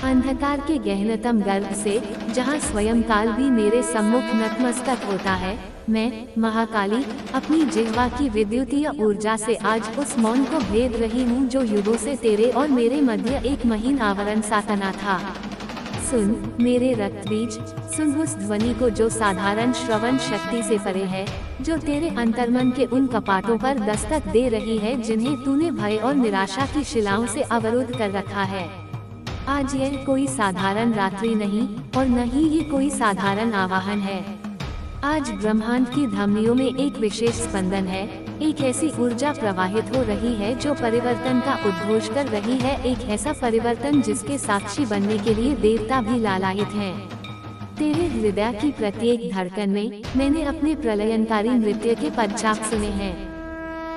अंधकार के गहनतम गर्भ से, जहाँ स्वयं काल भी मेरे सम्मुख नतमस्तक होता है, मैं महाकाली अपनी जिह्वा की विद्युतीय ऊर्जा से आज उस मौन को भेद रही हूँ जो युगों से तेरे और मेरे मध्य एक महीन आवरण सा तना था। सुन मेरे रक्त बीज, सुन उस ध्वनि को जो साधारण श्रवण शक्ति से परे है, जो तेरे अंतर्मन के उन कपाटों पर दस्तक दे रही है जिन्हें तूने भय और निराशा की शिलाओं से अवरुद्ध कर रखा है। आज यह कोई साधारण रात्रि नहीं और न ही ये कोई साधारण आवाहन है। आज ब्रह्मांड की धमनियों में एक विशेष स्पंदन है, एक ऐसी ऊर्जा प्रवाहित हो रही है जो परिवर्तन का उद्घोष कर रही है, एक ऐसा परिवर्तन जिसके साक्षी बनने के लिए देवता भी लालायित हैं। तेरे हृदय की प्रत्येक धड़कन में मैंने अपने प्रलयनकारी नृत्य के पदचाप सुने हैं।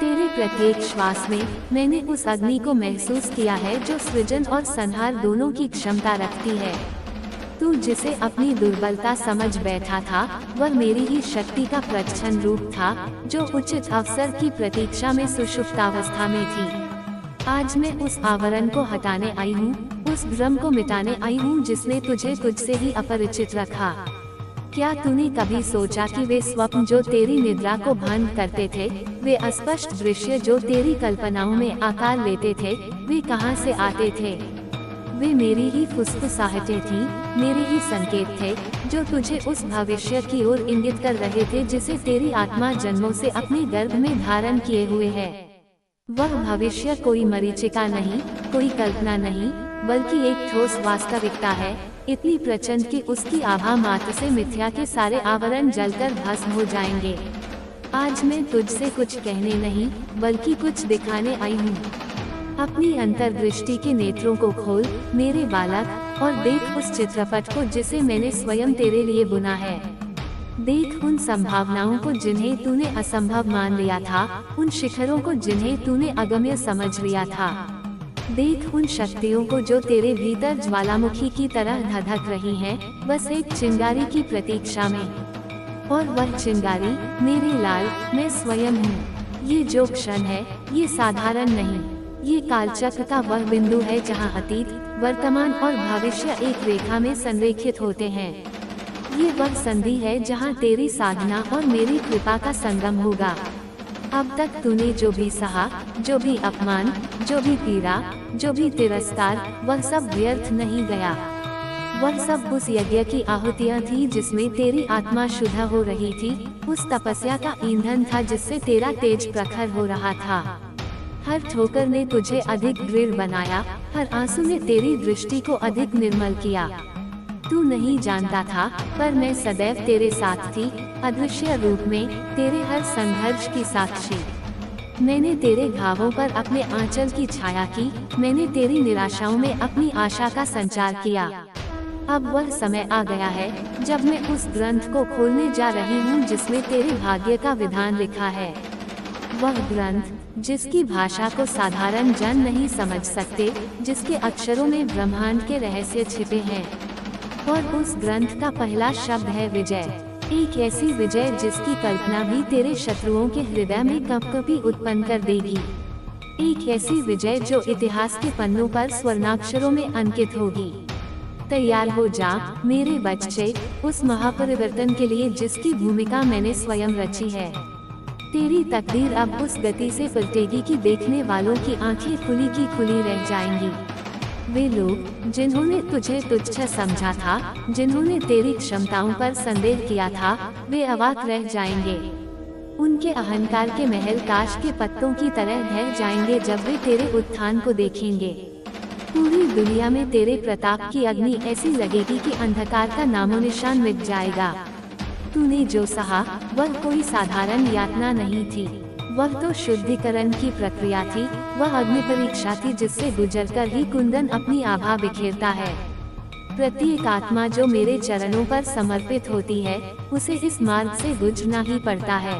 तेरे प्रत्येक श्वास में मैंने उस अग्नि को महसूस किया है जो सृजन और संहार दोनों की क्षमता रखती है। तू जिसे अपनी दुर्बलता समझ बैठा था, वह मेरी ही शक्ति का प्रच्छन्न रूप था, जो उचित अवसर की प्रतीक्षा में सुषुप्तावस्था में थी। आज मैं उस आवरण को हटाने आई हूँ, उस भ्रम को मिटाने आई हूँ जिसने तुझे तुझसे ही अपरिचित रखा। क्या तूने कभी सोचा कि वे स्वप्न जो तेरी निद्रा को भंग करते थे, वे अस्पष्ट दृश्य जो तेरी कल्पनाओं में आकार लेते थे, वे कहाँ से आते थे? वे मेरी ही फुसफुसाहटें थीं, मेरे ही संकेत थे, जो तुझे उस भविष्य की ओर इंगित कर रहे थे जिसे तेरी आत्मा जन्मों से अपने गर्भ में धारण किए हुए है। वह भविष्य कोई मरीचिका नहीं, कोई कल्पना नहीं, बल्कि एक ठोस वास्तविकता है, इतनी प्रचंड कि उसकी आभा मात्र से मिथ्या के सारे आवरण जलकर भस्म हो जाएंगे। आज मैं तुझसे कुछ कहने नहीं, बल्कि कुछ दिखाने आई हूँ। अपनी अंतर्दृष्टि के नेत्रों को खोल मेरे बालक, और देख उस चित्रपट को जिसे मैंने स्वयं तेरे लिए बुना है। देख उन संभावनाओं को जिन्हें तूने असंभव मान लिया था, उन शिखरों को जिन्हें तूने अगम्य समझ लिया था। देख उन शक्तियों को जो तेरे भीतर ज्वालामुखी की तरह धधक रही हैं, बस एक चिंगारी की प्रतीक्षा में। और वह चिंगारी मेरे लाल, मैं स्वयं हूँ। ये जो क्षण है, ये साधारण नहीं, ये कालचक्र का वह बिंदु है जहाँ अतीत, वर्तमान और भविष्य एक रेखा में संरेखित होते हैं। ये वह संधि है जहाँ तेरी साधना और मेरी कृपा का संगम होगा। अब तक तूने जो भी सहा, जो भी अपमान, जो भी पीड़ा, जो भी तिरस्कार, वह सब व्यर्थ नहीं गया। वह सब उस यज्ञ की आहुतियाँ थी जिसमें तेरी आत्मा शुद्ध हो रही थी, उस तपस्या का ईंधन था जिससे तेरा तेज प्रखर हो रहा था। हर ठोकर ने तुझे अधिक दृढ़ बनाया, हर आंसू ने तेरी दृष्टि को अधिक निर्मल किया। तू नहीं जानता था, पर मैं सदैव तेरे साथ थी, अदृश्य रूप में, तेरे हर संघर्ष की साक्षी। मैंने तेरे घावों पर अपने आंचल की छाया की, मैंने तेरी निराशाओं में अपनी आशा का संचार किया। अब वह समय आ गया है जब मैं उस ग्रंथ को खोलने जा रही हूँ जिसमें तेरे भाग्य का विधान लिखा है। वह ग्रंथ जिसकी भाषा को साधारण जन नहीं समझ सकते, जिसके अक्षरों में ब्रह्मांड के रहस्य छिपे हैं। और उस ग्रंथ का पहला शब्द है विजय। एक ऐसी विजय जिसकी कल्पना भी तेरे शत्रुओं के हृदय में कंपकपी उत्पन्न कर देगी। एक ऐसी विजय जो इतिहास के पन्नों पर स्वर्णाक्षरों में अंकित होगी। तैयार हो जा मेरे बच्चे, उस महापरिवर्तन के लिए जिसकी भूमिका मैंने स्वयं रची है। तेरी तकदीर अब उस गति से पलटेगी कि देखने वालों की आंखें खुली की खुली रह जाएंगी। वे लोग जिन्होंने तुझे तुच्छ समझा था, जिन्होंने तेरी क्षमताओं पर संदेह किया था, वे अवाक रह जाएंगे। उनके अहंकार के महल काश के पत्तों की तरह ढह जाएंगे जब वे तेरे उत्थान को देखेंगे। पूरी दुनिया में तेरे प्रताप की अग्नि ऐसी लगेगी कि अंधकार का नामो निशान मिट जाएगा। तूने जो सहा वह कोई साधारण यातना नहीं थी, वह तो शुद्धिकरण की प्रक्रिया थी, वह अग्नि परीक्षा थी जिससे गुजरकर ही कुंदन अपनी आभा बिखेरता है। प्रत्येक आत्मा जो मेरे चरणों पर समर्पित होती है, उसे इस मार्ग से गुजरना ही पड़ता है।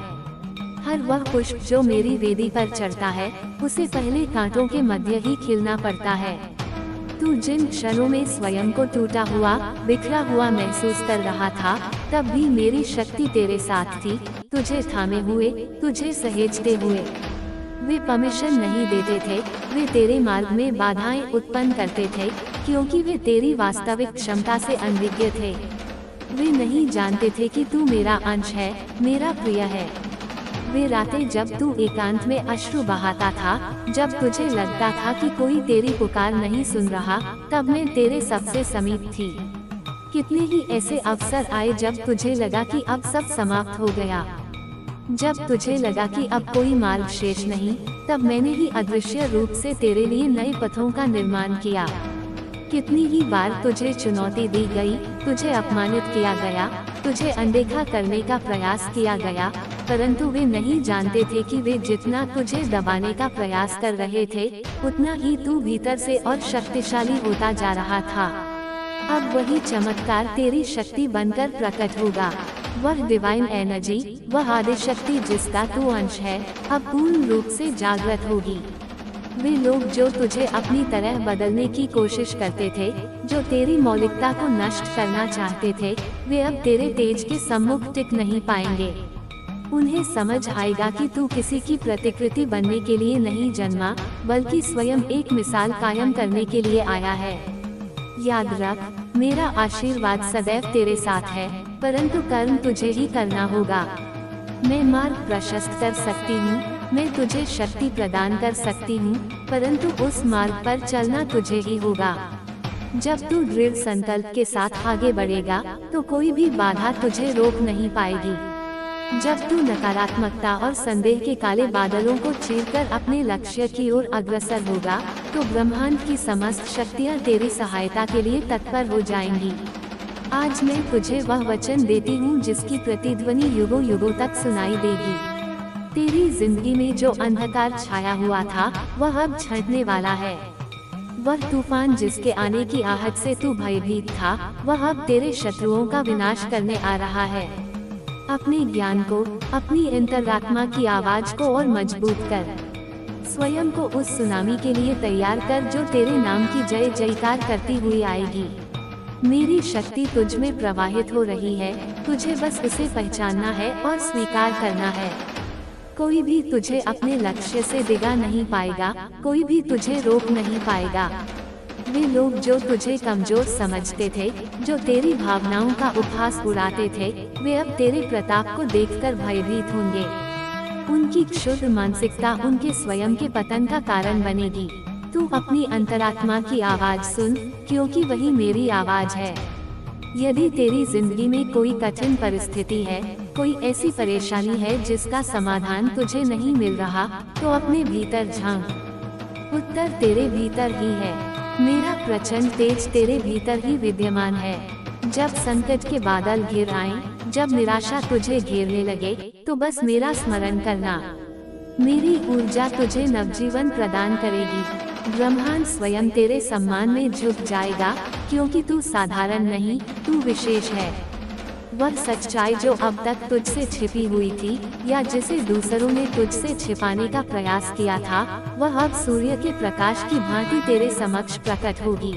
हर वह पुष्प जो मेरी वेदी पर चढ़ता है, उसे पहले कांटों के मध्य ही खिलना पड़ता है। तू जिन क्षणों में स्वयं को टूटा हुआ, बिखरा हुआ महसूस कर रहा था, तब भी मेरी शक्ति तेरे साथ थी, तुझे थामे हुए, तुझे सहेजते हुए। वे परमिशन नहीं देते थे, वे तेरे मार्ग में बाधाएं उत्पन्न करते थे, क्योंकि वे तेरी वास्तविक क्षमता से अनभिज्ञ थे। वे नहीं जानते थे कि तू मेरा अंश है, मेरा प्रिय है। वे रातें जब तू एकांत में अश्रु बहाता था, जब तुझे लगता था कि कोई तेरी पुकार नहीं सुन रहा, तब मैं तेरे सबसे समीप थी। कितने ही ऐसे अवसर आए जब तुझे लगा कि अब सब समाप्त हो गया। जब तुझे लगा कि अब कोई मार्ग शेष नहीं, तब मैंने ही अदृश्य रूप से तेरे लिए नए पथों का निर्माण किया। कितनी ही बार तुझे चुनौती दी गई, तुझे अपमानित किया गया, तुझे अनदेखा करने का प्रयास किया गया, परंतु वे नहीं जानते थे कि वे जितना तुझे दबाने का प्रयास कर रहे थे, उतना ही तू भीतर से और शक्तिशाली होता जा रहा था। अब वही चमत्कार तेरी शक्ति बनकर प्रकट होगा। वह डिवाइन एनर्जी, वह आदि शक्ति जिसका तू अंश है, अब पूर्ण रूप से जागृत होगी। वे लोग जो तुझे अपनी तरह बदलने की कोशिश करते थे, जो तेरी मौलिकता को नष्ट करना चाहते थे, वे अब तेरे तेज के सम्मुख टिक नहीं पाएंगे। उन्हें समझ आएगा कि तू किसी की प्रतिकृति बनने के लिए नहीं जन्मा, बल्कि स्वयं एक मिसाल कायम करने के लिए आया है। याद रख, मेरा आशीर्वाद सदैव तेरे साथ है, परंतु कर्म तुझे ही करना होगा। मैं मार्ग प्रशस्त कर सकती हूँ, मैं तुझे शक्ति प्रदान कर सकती हूँ, परंतु उस मार्ग पर चलना तुझे ही होगा। जब तू दृढ़ संकल्प के साथ आगे बढ़ेगा, तो कोई भी बाधा तुझे रोक नहीं पाएगी। जब तू नकारात्मकता और संदेह के काले बादलों को चीरकर अपने लक्ष्य की ओर अग्रसर होगा, तो ब्रह्मांड की समस्त शक्तियाँ तेरी सहायता के लिए तत्पर हो जाएंगी। आज मैं तुझे वह वचन देती हूँ जिसकी प्रतिध्वनि युगों युगों तक सुनाई देगी। तेरी जिंदगी में जो अंधकार छाया हुआ था, वह अब छंटने वाला है। वह तूफान जिसके आने की आहट से तू भयभीत था, वह अब तेरे शत्रुओं का विनाश करने आ रहा है। अपने ज्ञान को, अपनी अंतरात्मा की आवाज को और मजबूत कर। स्वयं को उस सुनामी के लिए तैयार कर जो तेरे नाम की जय जयकार करती हुई आएगी। मेरी शक्ति तुझ में प्रवाहित हो रही है, तुझे बस उसे पहचानना है और स्वीकार करना है। कोई भी तुझे अपने लक्ष्य से डिगा नहीं पाएगा, कोई भी तुझे रोक नहीं पाएगा। वे लोग जो तुझे कमजोर समझते थे, जो तेरी भावनाओं का उपहास उड़ाते थे, वे अब तेरे प्रताप को देखकर भयभीत होंगे। उनकी क्षुद्र मानसिकता उनके स्वयं के पतन का कारण बनेगी। तू अपनी अंतरात्मा की आवाज सुन, क्योंकि वही मेरी आवाज है। यदि तेरी जिंदगी में कोई कठिन परिस्थिति है, कोई ऐसी परेशानी है जिसका समाधान तुझे नहीं मिल रहा, तो अपने भीतर झांक। उत्तर तेरे भीतर ही है। मेरा प्रचंड तेज तेरे भीतर ही विद्यमान है। जब संकट के बादल घिर आएं, जब निराशा तुझे घेरने लगे, तो बस मेरा स्मरण करना। मेरी ऊर्जा तुझे नवजीवन प्रदान करेगी। ब्रह्मांड स्वयं तेरे सम्मान में झुक जाएगा, क्योंकि तू साधारण नहीं, तू विशेष है। वह सच्चाई जो अब तक तुझसे छिपी हुई थी, या जिसे दूसरों ने तुझसे छिपाने का प्रयास किया था, वह अब सूर्य के प्रकाश की भांति तेरे समक्ष प्रकट होगी।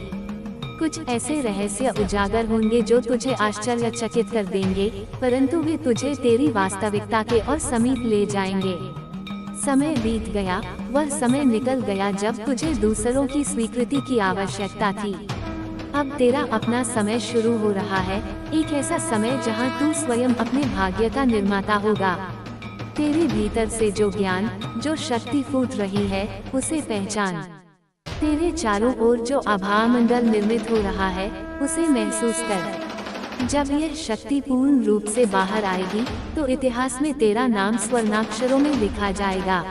कुछ ऐसे रहस्य उजागर होंगे जो तुझे आश्चर्यचकित कर देंगे, परंतु वे तुझे तेरी वास्तविकता के और समीप ले जाएंगे। समय बीत गया, वह समय निकल गया जब तुझे दूसरों की स्वीकृति की आवश्यकता थी। अब तेरा अपना समय शुरू हो रहा है, एक ऐसा समय जहां तू स्वयं अपने भाग्य का निर्माता होगा। तेरे भीतर से जो ज्ञान, जो शक्ति फूट रही है, उसे पहचान। तेरे चारों ओर जो आभामंडल निर्मित हो रहा है, उसे महसूस कर। जब यह शक्ति पूर्ण रूप से बाहर आएगी, तो इतिहास में तेरा नाम स्वर्णाक्षरों में लिखा जाएगा।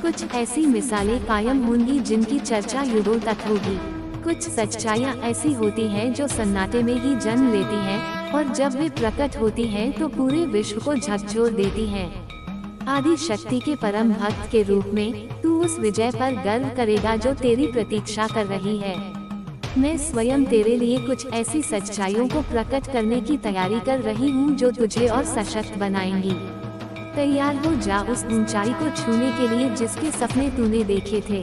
कुछ ऐसी मिसालें कायम होंगी जिनकी चर्चा युगों तक होगी। कुछ सच्चाइयाँ ऐसी होती हैं जो सन्नाटे में ही जन्म लेती हैं, और जब वे प्रकट होती हैं तो पूरे विश्व को झकझोर देती हैं। आदि शक्ति के परम भक्त के रूप में तू उस विजय पर गर्व करेगा जो तेरी प्रतीक्षा कर रही है। मैं स्वयं तेरे लिए कुछ ऐसी सच्चाइयों को प्रकट करने की तैयारी कर रही हूँ जो तुझे और सशक्त बनाएंगी। तैयार हो जा उस ऊंचाई को छूने के लिए जिसके सपने तूने देखे थे।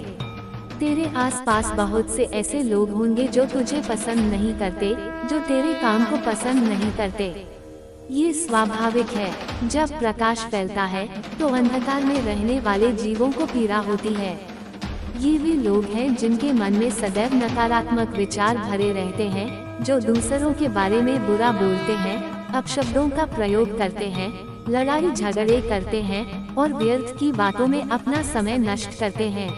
तेरे आसपास बहुत से ऐसे लोग होंगे जो तुझे पसंद नहीं करते, जो तेरे काम को पसंद नहीं करते। ये स्वाभाविक है। जब प्रकाश फैलता है, तो अंधकार में रहने वाले जीवों को पीड़ा होती है। ये वे लोग हैं जिनके मन में सदैव नकारात्मक विचार भरे रहते हैं, जो दूसरों के बारे में बुरा बोलते हैं, अपशब्दों का प्रयोग करते हैं, लड़ाई झगड़े करते हैं और व्यर्थ की बातों में अपना समय नष्ट करते हैं।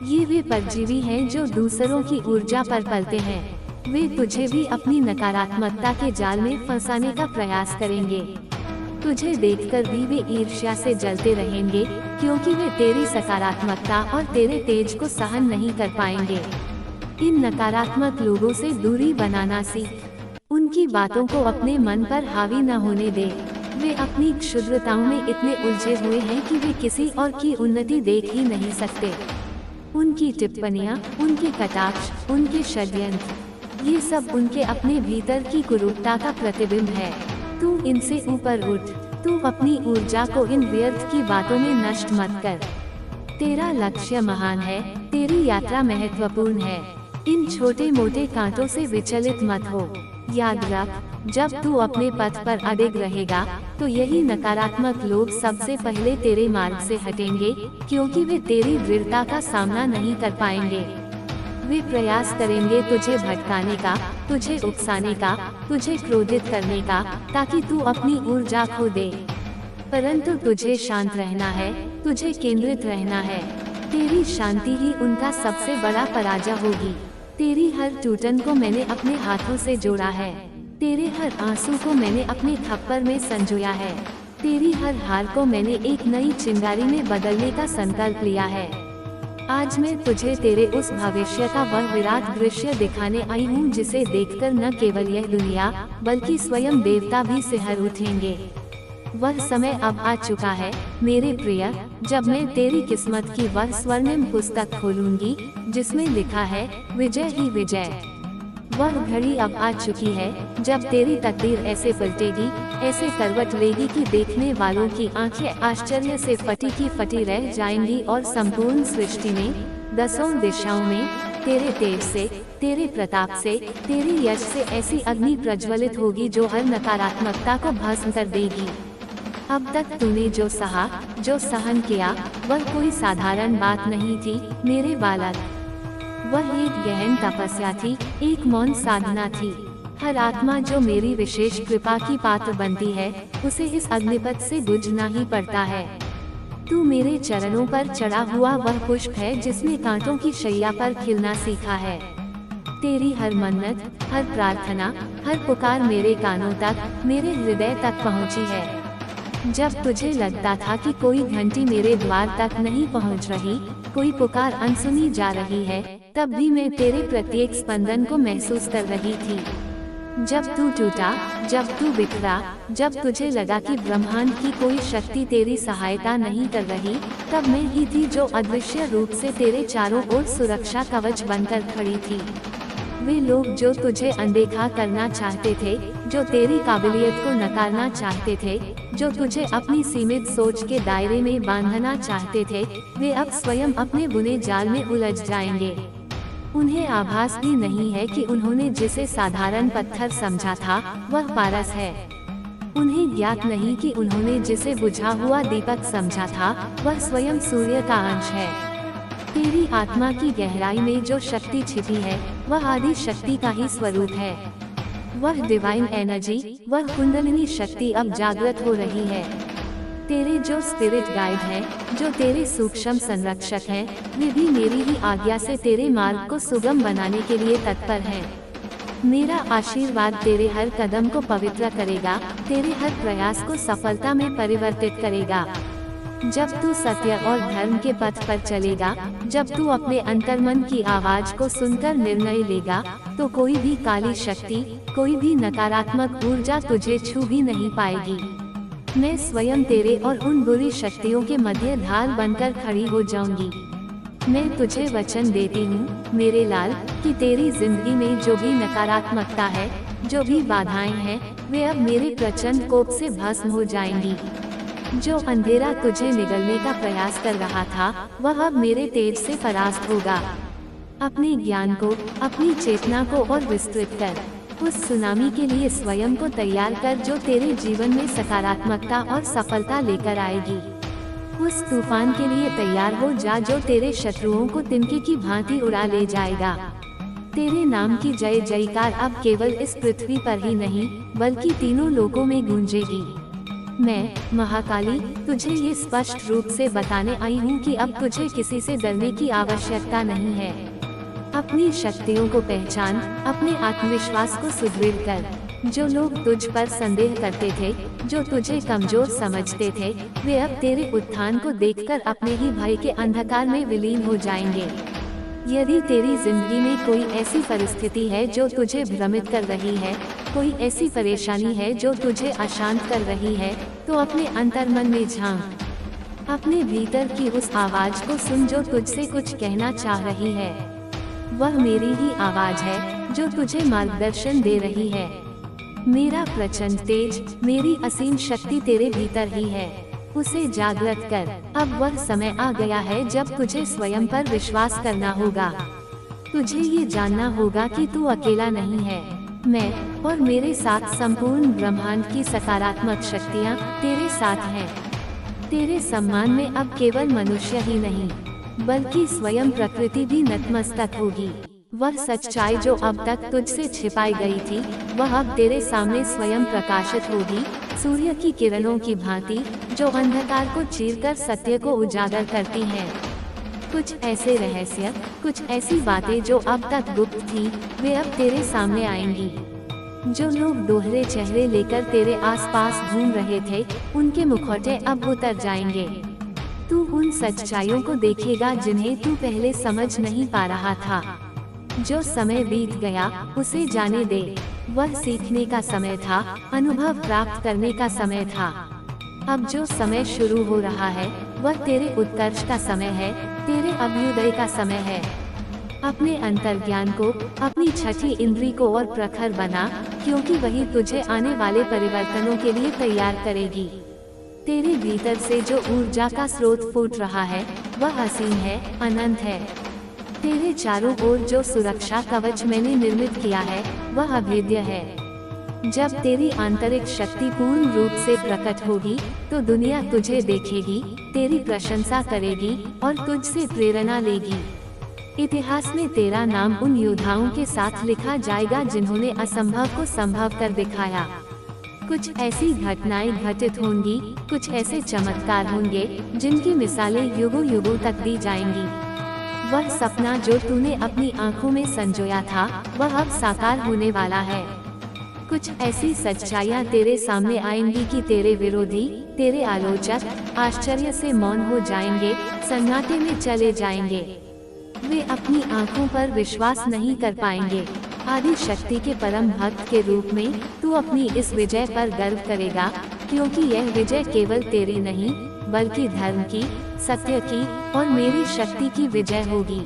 ये वे परजीवी हैं जो दूसरों की ऊर्जा पर पलते हैं। वे तुझे भी अपनी नकारात्मकता के जाल में फंसाने का प्रयास करेंगे। तुझे देखकर भी वे ईर्ष्या से जलते रहेंगे, क्योंकि वे तेरी सकारात्मकता और तेरे तेज को सहन नहीं कर पाएंगे। इन नकारात्मक लोगों से दूरी बनाना सीख। उनकी बातों को अपने मन पर हावी न होने दे। वे अपनी क्षुद्रताओं में इतने उलझे हुए हैं कि वे किसी और की उन्नति देख ही नहीं सकते। उनकी टिप्पणियाँ, उनके कटाक्ष, उनके षड्यंत्र, ये सब उनके अपने भीतर की कुरूपता का प्रतिबिंब है। तू इनसे ऊपर उठ। तू अपनी ऊर्जा को इन व्यर्थ की बातों में नष्ट मत कर। तेरा लक्ष्य महान है, तेरी यात्रा महत्वपूर्ण है। इन छोटे मोटे कांटों से विचलित मत हो। याद रख, जब तू अपने पथ पर अडिग रहेगा, तो यही नकारात्मक लोग सबसे पहले तेरे मार्ग से हटेंगे, क्योंकि वे तेरी दृढ़ता का सामना नहीं कर पाएंगे। वे प्रयास करेंगे तुझे भटकाने का, तुझे उकसाने का, तुझे क्रोधित करने का, ताकि तू अपनी ऊर्जा खो दे। परंतु तुझे शांत रहना है, तुझे केंद्रित रहना है। तेरी शांति ही उनका सबसे बड़ा पराजय होगी। तेरी हर टूटन को मैंने अपने हाथों से जोड़ा है। तेरे हर आंसू को मैंने अपने थप्पड़ में संजोया है। तेरी हर हार को मैंने एक नई चिंगारी में बदलने का संकल्प लिया है। आज मैं तुझे तेरे उस भविष्य का वह विराट दृश्य दिखाने आई हूँ, जिसे देखकर न केवल यह दुनिया बल्कि स्वयं देवता भी सिहर उठेंगे। वह समय अब आ चुका है मेरे प्रिय, जब मैं तेरी किस्मत की वह स्वर्णिम पुस्तक खोलूंगी, जिसमें लिखा है विजय ही विजय। वह घड़ी अब आ चुकी है जब तेरी तकदीर ऐसे पलटेगी, ऐसे करवट लेगी कि देखने वालों की आंखें आश्चर्य से फटी की फटी रह जाएंगी और संपूर्ण सृष्टि में, दसों दिशाओं में तेरे तेज से, तेरे प्रताप से, तेरी यश से ऐसी अग्नि प्रज्वलित होगी जो हर नकारात्मकता को भस्म कर देगी। अब तक तूने जो सहा, जो सहन किया, वह कोई साधारण बात नहीं थी मेरे बालक। वह एक गहन तपस्या थी, एक मौन साधना थी। हर आत्मा जो मेरी विशेष कृपा की पात्र बनती है, उसे इस अग्निपथ से गुजरना ही पड़ता है। तू मेरे चरणों पर चढ़ा हुआ वह पुष्प है जिसने कांटों की शैया पर खिलना सीखा है। तेरी हर मन्नत, हर प्रार्थना, हर पुकार मेरे कानों तक, मेरे हृदय तक पहुंची है। जब तुझे लगता था कि कोई घंटी मेरे द्वार तक नहीं पहुंच रही, कोई पुकार अनसुनी जा रही है, तब भी मैं तेरे प्रत्येक स्पंदन को महसूस कर रही थी। जब तू टूटा, जब तू बिखरा, जब तुझे लगा कि ब्रह्मांड की कोई शक्ति तेरी सहायता नहीं कर रही, तब मैं ही थी जो अदृश्य रूप से तेरे चारों ओर सुरक्षा कवच बनकर खड़ी थी। वे लोग जो तुझे अनदेखा करना चाहते थे, जो तेरी काबिलियत को नकारना चाहते थे, जो तुझे अपनी सीमित सोच के दायरे में बांधना चाहते थे, वे अब स्वयं अपने बुने जाल में उलझ जाएंगे। उन्हें आभास भी नहीं है कि उन्होंने जिसे साधारण पत्थर समझा था, वह पारस है। उन्हें ज्ञात नहीं कि उन्होंने जिसे बुझा हुआ दीपक समझा था, वह स्वयं सूर्य का अंश है। तेरी आत्मा की गहराई में जो शक्ति छिपी है, वह आदि शक्ति का ही स्वरूप है। वह डिवाइन एनर्जी, वह कुंडलिनी शक्ति अब जागृत हो रही है। तेरे जो स्पिरिट गाइड हैं, जो तेरे सूक्ष्म संरक्षक हैं, वे भी मेरी ही आज्ञा से तेरे मार्ग को सुगम बनाने के लिए तत्पर हैं। मेरा आशीर्वाद तेरे हर कदम को पवित्र करेगा, तेरे हर प्रयास को सफलता में परिवर्तित करेगा। जब तू सत्य और धर्म के पथ पर चलेगा, जब तू अपने अंतर्मन की आवाज को सुनकर निर्णय लेगा, तो कोई भी काली शक्ति, कोई भी नकारात्मक ऊर्जा तुझे छू भी नहीं पाएगी। मैं स्वयं तेरे और उन बुरी शक्तियों के मध्य ढाल बनकर खड़ी हो जाऊंगी। मैं तुझे वचन देती हूँ मेरे लाल, कि तेरी जिंदगी में जो भी नकारात्मकता है, जो भी बाधाएं हैं, वे अब मेरे प्रचंड कोप से भस्म हो जाएंगी। जो अंधेरा तुझे निगलने का प्रयास कर रहा था, वह अब मेरे तेज से परास्त होगा। अपने ज्ञान को, अपनी चेतना को और विस्तृत कर। उस सुनामी के लिए स्वयं को तैयार कर जो तेरे जीवन में सकारात्मकता और सफलता लेकर आएगी। उस तूफान के लिए तैयार हो जा जो तेरे शत्रुओं को तिनके की भांति उड़ा ले जाएगा। तेरे नाम की जय जयकार अब केवल इस पृथ्वी पर ही नहीं बल्कि तीनों लोकों में गूंजेगी। मैं महाकाली तुझे ये स्पष्ट रूप से बताने आई हूँ कि अब तुझे किसी से डरने की आवश्यकता नहीं है। अपनी शक्तियों को पहचान, अपने आत्मविश्वास को सुदृढ़ कर। जो लोग तुझ पर संदेह करते थे, जो तुझे कमजोर समझते थे, वे अब तेरे उत्थान को देखकर अपने ही भय के अंधकार में विलीन हो जाएंगे। यदि तेरी जिंदगी में कोई ऐसी परिस्थिति है जो तुझे भ्रमित कर रही है, कोई ऐसी परेशानी है जो तुझे अशांत कर रही है, तो अपने अंतर्मन में झांक। अपने भीतर की उस आवाज को सुन जो तुझसे कुछ कहना चाह रही है। वह मेरी ही आवाज है जो तुझे मार्गदर्शन दे रही है। मेरा प्रचंड तेज, मेरी असीम शक्ति तेरे भीतर ही है। उसे जागृत कर। अब वह समय आ गया है जब तुझे स्वयं पर विश्वास करना होगा। तुझे ये जानना होगा कि तू अकेला नहीं है। मैं और मेरे साथ संपूर्ण ब्रह्मांड की सकारात्मक शक्तियाँ तेरे साथ हैं। तेरे सम्मान में अब केवल मनुष्य ही नहीं बल्कि स्वयं प्रकृति भी नतमस्तक होगी। वह सच्चाई जो अब तक तुझसे छिपाई गई थी, वह अब तेरे सामने स्वयं प्रकाशित होगी, सूर्य की किरणों की भांति जो अंधकार को चीरकर सत्य को उजागर करती हैं। कुछ ऐसे रहस्य, कुछ ऐसी बातें जो अब तक गुप्त थी, वे अब तेरे सामने आएंगी। जो लोग दोहरे चेहरे लेकर तेरे आसपास घूम रहे थे, उनके मुखौटे अब उतर जाएंगे। तू उन सच्चाइयों को देखेगा जिन्हें तू पहले समझ नहीं पा रहा था। जो समय बीत गया उसे जाने दे। वह सीखने का समय था, अनुभव प्राप्त करने का समय था। अब जो समय शुरू हो रहा है वह तेरे उत्कर्ष का समय है, तेरे अभ्युदय का समय है। अपने अंतर्ज्ञान को, अपनी छठी इंद्री को और प्रखर बना, क्योंकि वही तुझे आने वाले परिवर्तनों के लिए तैयार करेगी। तेरे भीतर से जो ऊर्जा का स्रोत फूट रहा है वह असीम है, अनंत है। तेरे चारों ओर जो सुरक्षा कवच मैंने निर्मित किया है वह अभेद्य है। जब तेरी आंतरिक शक्ति पूर्ण रूप से प्रकट होगी तो दुनिया तुझे देखेगी, तेरी प्रशंसा करेगी और तुझसे प्रेरणा लेगी। इतिहास में तेरा नाम उन योद्धाओं के साथ लिखा जाएगा जिन्होंने असंभव को संभव कर दिखाया। कुछ ऐसी घटनाएं घटित होंगी, कुछ ऐसे चमत्कार होंगे जिनकी मिसालें युगों युगों तक दी जाएंगी। वह सपना जो तूने अपनी आंखों में संजोया था वह अब साकार होने वाला है। कुछ ऐसी सच्चाइयाँ तेरे सामने आएंगी कि तेरे विरोधी, तेरे आलोचक आश्चर्य से मौन हो जाएंगे, सन्नाटे में चले जाएंगे। वे अपनी आंखों पर विश्वास नहीं कर पाएंगे। आदि शक्ति के परम भक्त के रूप में तू अपनी इस विजय पर गर्व करेगा, क्योंकि यह विजय केवल तेरी नहीं बल्कि धर्म की, सत्य की और मेरी शक्ति की विजय होगी।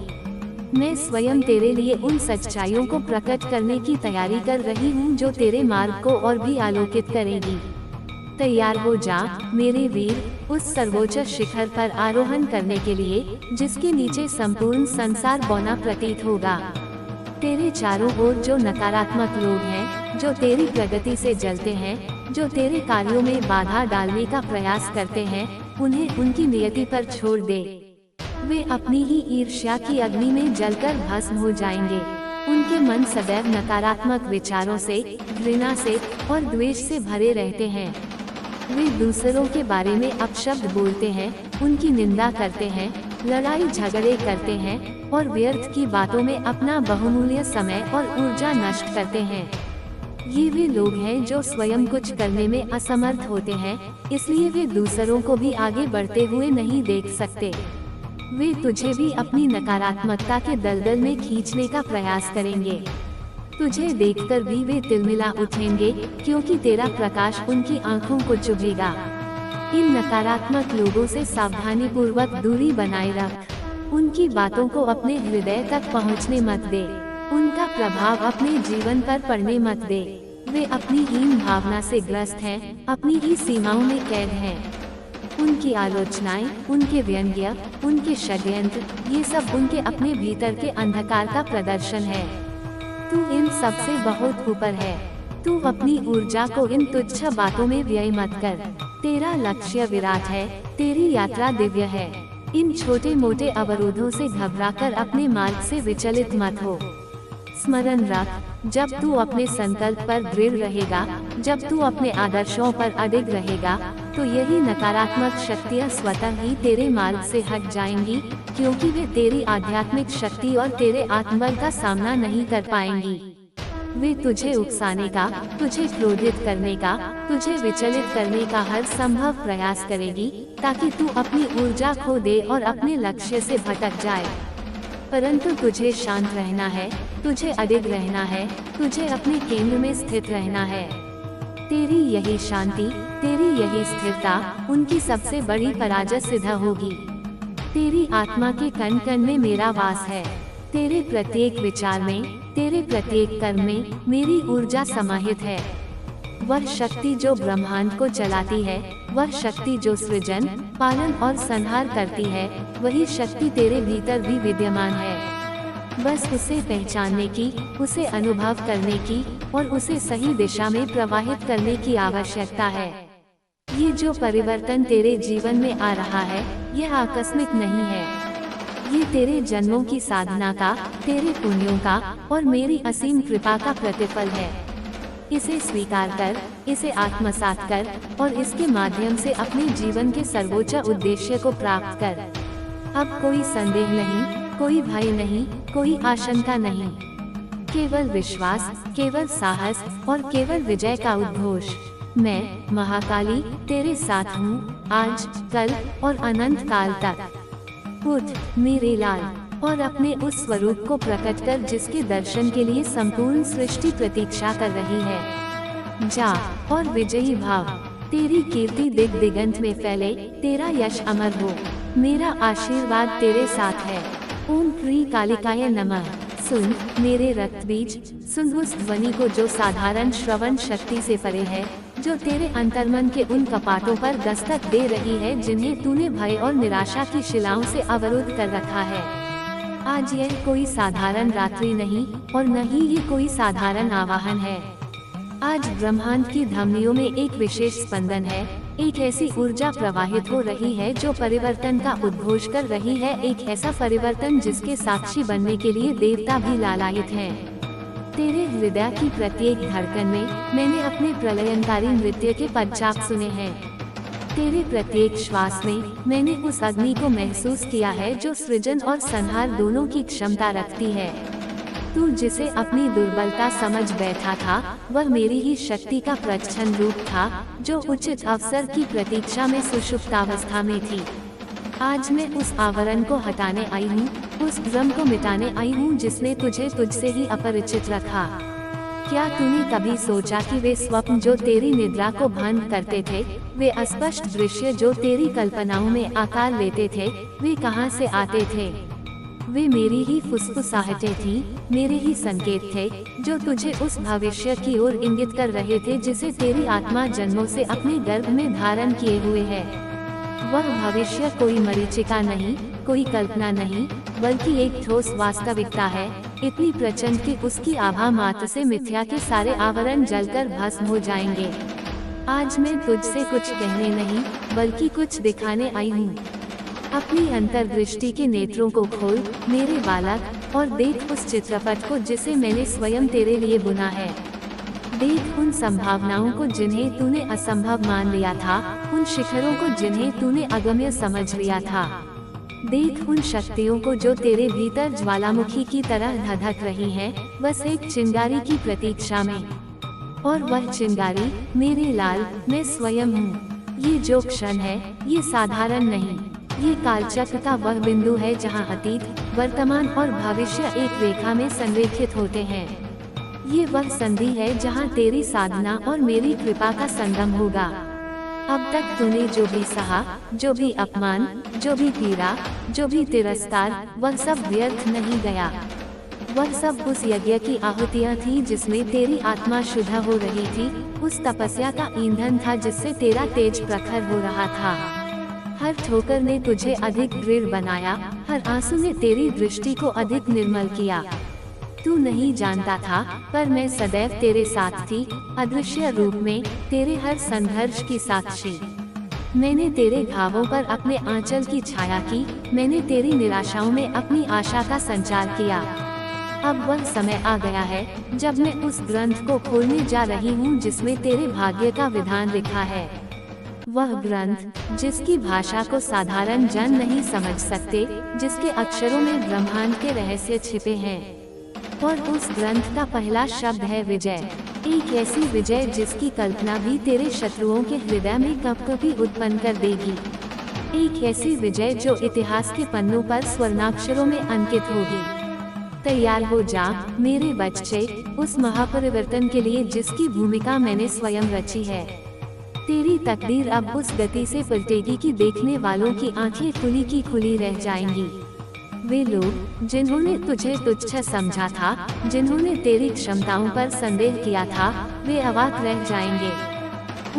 मैं स्वयं तेरे लिए उन सच्चाइयों को प्रकट करने की तैयारी कर रही हूँ जो तेरे मार्ग को और भी आलोकित करेगी। तैयार हो जा मेरे वीर, उस सर्वोच्च शिखर पर आरोहण करने के लिए जिसके नीचे संपूर्ण संसार बौना प्रतीत होगा। तेरे चारों ओर जो नकारात्मक लोग हैं, जो तेरी प्रगति से जलते हैं, जो तेरे कार्यों में बाधा डालने का प्रयास करते हैं, उन्हें उनकी नियति पर छोड़ दे। वे अपनी ही ईर्ष्या की अग्नि में जलकर भस्म हो जाएंगे। उनके मन सदैव नकारात्मक विचारों से, घृणा से और द्वेष से भरे रहते हैं। वे दूसरों के बारे में अपशब्द बोलते हैं, उनकी निंदा करते हैं, लड़ाई झगड़े करते हैं और व्यर्थ की बातों में अपना बहुमूल्य समय और ऊर्जा नष्ट करते हैं। ये वे लोग हैं जो स्वयं कुछ करने में असमर्थ होते हैं, इसलिए वे दूसरों को भी आगे बढ़ते हुए नहीं देख सकते। वे तुझे भी अपनी नकारात्मकता के दलदल में खींचने का प्रयास करेंगे। तुझे देखकर भी वे तिलमिला उठेंगे, क्योंकि तेरा प्रकाश उनकी आंखों को चुभेगा। इन नकारात्मक लोगों से सावधानी पूर्वक दूरी बनाए रख। उनकी बातों को अपने हृदय तक पहुंचने मत दे। उनका प्रभाव अपने जीवन पर पड़ने मत दे। वे अपनी हीन भावना से ग्रस्त हैं, अपनी ही सीमाओं में कैद हैं। उनकी आलोचनाएं, उनके व्यंग्य, उनके षड्यंत्र, ये सब उनके अपने भीतर के अंधकार का प्रदर्शन है। तू इन सब से बहुत ऊपर है। तू अपनी ऊर्जा को इन तुच्छ बातों में व्यय मत कर। तेरा लक्ष्य विराट है, तेरी यात्रा दिव्य है। इन छोटे मोटे अवरोधों से घबराकर अपने मार्ग से विचलित मत हो। स्मरण रख, जब तू अपने संकल्प पर दृढ़ रहेगा, जब तू अपने आदर्शों पर अडिग रहेगा, तो यही नकारात्मक शक्तियाँ स्वतः ही तेरे मार्ग से हट जाएंगी, क्योंकि वे तेरी आध्यात्मिक शक्ति और तेरे आत्मबल का सामना नहीं कर पाएंगी। वे तुझे उकसाने का, तुझे क्रोधित करने का, तुझे विचलित करने का हर संभव प्रयास करेगी, ताकि तू अपनी ऊर्जा खो दे और अपने लक्ष्य से भटक जाए। परंतु तुझे शांत रहना है, तुझे अडिग रहना है, तुझे अपने केंद्र में स्थित रहना है। तेरी यही शांति, तेरी यही स्थिरता उनकी सबसे बड़ी पराजय सिद्ध होगी। तेरी आत्मा के कण कण में मेरा वास है। तेरे प्रत्येक विचार में, तेरे प्रत्येक कर्म में मेरी ऊर्जा समाहित है। वह शक्ति जो ब्रह्मांड को चलाती है, वह शक्ति जो सृजन, पालन और संहार करती है, वही शक्ति तेरे भीतर भी विद्यमान है। बस उसे पहचानने की, उसे अनुभव करने की और उसे सही दिशा में प्रवाहित करने की आवश्यकता है। ये जो परिवर्तन तेरे जीवन में आ रहा है, यह आकस्मिक नहीं है। ये तेरे जन्मों की साधना का, तेरे पुण्यों का और मेरी असीम कृपा का प्रतिफल है। इसे स्वीकार कर, इसे आत्मसात कर और इसके माध्यम से अपने जीवन के सर्वोच्च उद्देश्य को प्राप्त कर। अब कोई संदेह नहीं, कोई भय नहीं, कोई आशंका नहीं, केवल विश्वास, केवल साहस और केवल विजय का उद्घोष। मैं महाकाली तेरे साथ हूँ, आज, कल और अनंत काल तक। उठ मेरे लाल और अपने उस स्वरूप को प्रकट कर जिसके दर्शन के लिए संपूर्ण सृष्टि प्रतीक्षा कर रही है। जा और विजयी भाव, तेरी कीर्ति दिग दिगंत में फैले, तेरा यश अमर हो। मेरा आशीर्वाद तेरे साथ है। ओम प्री कालिकाय नमः। सुन मेरे रक्त बीज, सुन उस ध्वनि को जो साधारण श्रवण शक्ति से परे है, जो तेरे अंतर्मन के उन कपाटों पर दस्तक दे रही है जिन्हें तूने भय और निराशा की शिलाओं से अवरुद्ध कर रखा है। आज यह कोई साधारण रात्रि नहीं और न ही ये कोई साधारण आवाहन है। आज ब्रह्मांड की धमनियों में एक विशेष स्पंदन है, एक ऐसी ऊर्जा प्रवाहित हो रही है जो परिवर्तन का उद्घोष कर रही है, एक ऐसा परिवर्तन जिसके साक्षी बनने के लिए देवता भी लालायित हैं। तेरे हृदय की प्रत्येक धड़कन में मैंने अपने प्रलयंकारी नृत्य के पदचाप सुने हैं। तेरे प्रत्येक श्वास में मैंने उस अग्नि को महसूस किया है जो सृजन और संहार दोनों की क्षमता रखती है। तू जिसे अपनी दुर्बलता समझ बैठा था, वह मेरी ही शक्ति का प्रच्छन्न रूप था, जो उचित अवसर की प्रतीक्षा में सुषुप्तावस्था में थी। आज मैं उस आवरण को हटाने आई हूँ, उस भ्रम को मिटाने आई हूँ जिसने तुझे तुझसे ही अपरिचित रखा। क्या तूने कभी सोचा कि वे स्वप्न जो तेरी निद्रा को भंग करते थे, वे अस्पष्ट दृश्य जो तेरी कल्पनाओं में आकार लेते थे, वे कहाँ से आते थे? वे मेरी ही फुसफुसाहटें थी, मेरे ही संकेत थे, जो तुझे उस भविष्य की ओर इंगित कर रहे थे जिसे तेरी आत्मा जन्मों से अपने गर्भ में धारण किए हुए है। वह भविष्य कोई मरीचिका नहीं, कोई कल्पना नहीं, बल्कि एक ठोस वास्तविकता है, इतनी प्रचंड कि उसकी आभा मात्र से मिथ्या के सारे आवरण जलकर भस्म हो जाएंगे। आज मैं तुझसे कुछ कहने नहीं, बल्कि कुछ दिखाने आई हूँ। अपनी अंतर्दृष्टि के नेत्रों को खोल मेरे बालक, और देख उस चित्रपट को जिसे मैंने स्वयं तेरे लिए बुना है। देख उन संभावनाओं को जिन्हें तूने असंभव मान लिया था, उन शिखरों को जिन्हें तूने अगम्य समझ लिया था। देख उन शक्तियों को जो तेरे भीतर ज्वालामुखी की तरह धधक रही हैं, बस एक चिंगारी की प्रतीक्षा में। और वह चिंगारी मेरे लाल मैं स्वयं हूँ। ये जो क्षण है, ये साधारण नहीं, ये कालचक्र का वह बिंदु है जहाँ अतीत, वर्तमान और भविष्य एक रेखा में संरेखित होते हैं। ये वह संधि है जहाँ तेरी साधना और मेरी कृपा का संगम होगा। अब तक तूने जो भी सहा, जो भी अपमान, जो भी पीड़ा, जो भी तिरस्कार, वह सब व्यर्थ नहीं गया। वह सब उस यज्ञ की आहुतियाँ थी जिसमें तेरी आत्मा शुद्ध हो रही थी, उस तपस्या का ईंधन था जिससे तेरा तेज प्रखर हो रहा था। हर ठोकर ने तुझे अधिक दृढ़ बनाया, हर आंसू ने तेरी दृष्टि को अधिक निर्मल किया। तू नहीं जानता था, पर मैं सदैव तेरे साथ थी, अदृश्य रूप में, तेरे हर संघर्ष की साक्षी। मैंने तेरे घावों पर अपने आंचल की छाया की, मैंने तेरी निराशाओं में अपनी आशा का संचार किया। अब वह समय आ गया है जब मैं उस ग्रंथ को खोलने जा रही हूँ जिसमें तेरे भाग्य का विधान लिखा है। वह ग्रंथ जिसकी भाषा को साधारण जन नहीं समझ सकते, जिसके अक्षरों में ब्रह्मांड के रहस्य छिपे हैं। और उस ग्रंथ का पहला शब्द है विजय। एक ऐसी विजय जिसकी कल्पना भी तेरे शत्रुओं के हृदय में कभी उत्पन्न कर देगी। एक ऐसी विजय जो इतिहास के पन्नों पर स्वर्णाक्षरों में अंकित होगी। तैयार हो जा मेरे बच्चे, उस महापरिवर्तन के लिए जिसकी भूमिका मैंने स्वयं रची है। तेरी तकदीर अब उस गति से पलटेगी कि देखने वालों की आंखें खुली की खुली रह जाएंगी। वे लोग जिन्होंने तुझे तुच्छ समझा था, जिन्होंने तेरी क्षमताओं पर संदेह किया था, वे अवाक रह जाएंगे।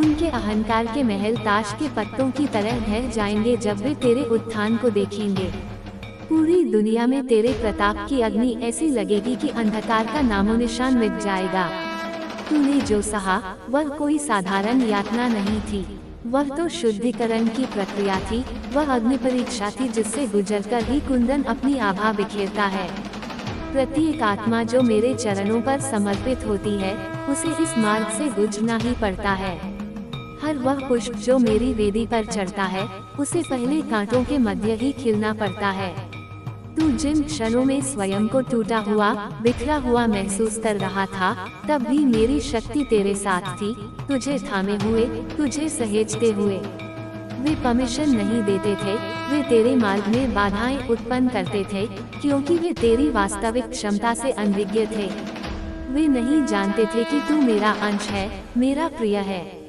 उनके अहंकार के महल ताश के पत्तों की तरह ढह जाएंगे जब वे तेरे उत्थान को देखेंगे। पूरी दुनिया में तेरे प्रताप की अग्नि ऐसी लगेगी कि अंधकार का नामो निशान मिट जाएगा। तूने जो सहा वह कोई साधारण यातना नहीं थी, वह तो शुद्धिकरण की प्रक्रिया थी। वह अग्नि परीक्षा थी जिससे गुजरकर ही कुंदन अपनी आभा बिखेरता है। प्रत्येक आत्मा जो मेरे चरणों पर समर्पित होती है, उसे इस मार्ग से गुजरना ही पड़ता है। हर वह पुष्प जो मेरी वेदी पर चढ़ता है, उसे पहले कांटों के मध्य ही खिलना पड़ता है। तू जिन क्षणों में स्वयं को टूटा हुआ, बिखरा हुआ महसूस कर रहा था, तब भी मेरी शक्ति तेरे साथ थी, तुझे थामे हुए, तुझे सहेजते हुए। वे परमिशन नहीं देते थे, वे तेरे मार्ग में बाधाएं उत्पन्न करते थे, क्योंकि वे तेरी वास्तविक क्षमता से अनभिज्ञ थे। वे नहीं जानते थे कि तू मेरा अंश है, मेरा प्रिय है।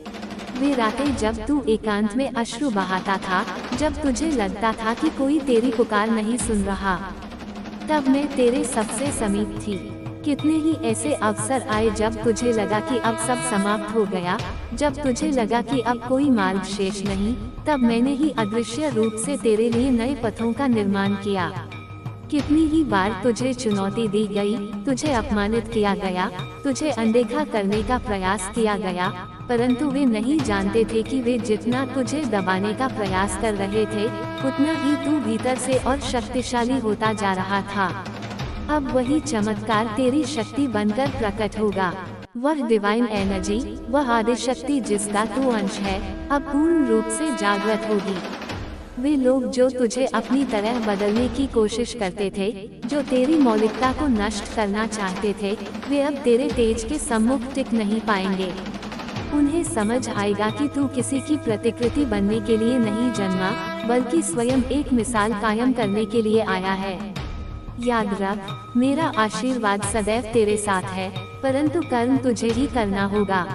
वे रातें जब तू एकांत में अश्रु बहाता था, जब तुझे लगता था कि कोई तेरी पुकार नहीं सुन रहा, तब मैं तेरे सबसे समीप थी। कितने ही ऐसे अवसर आए जब तुझे लगा कि अब सब समाप्त हो गया, जब तुझे लगा कि अब कोई मार्ग शेष नहीं, तब मैंने ही अदृश्य रूप से तेरे लिए नए पथों का निर्माण किया। कितनी ही बार तुझे चुनौती दी गई, तुझे अपमानित किया गया, तुझे अनदेखा करने का प्रयास किया गया, परंतु वे नहीं जानते थे कि वे जितना तुझे दबाने का प्रयास कर रहे थे, उतना ही तू भीतर से और शक्तिशाली होता जा रहा था। अब वही चमत्कार तेरी शक्ति बनकर प्रकट होगा। वह डिवाइन एनर्जी, वह आदि शक्ति जिसका तू अंश है, अब पूर्ण रूप से जागृत होगी। वे लोग जो तुझे अपनी तरह बदलने की कोशिश करते थे, जो तेरी मौलिकता को नष्ट करना चाहते थे, वे अब तेरे तेज के सम्मुख टिक नहीं पाएंगे। उन्हें समझ आएगा कि तू किसी की प्रतिकृति बनने के लिए नहीं जन्मा, बल्कि स्वयं एक मिसाल कायम करने के लिए आया है। याद रख, मेरा आशीर्वाद सदैव तेरे साथ है, परंतु कर्म तुझे ही करना होगा।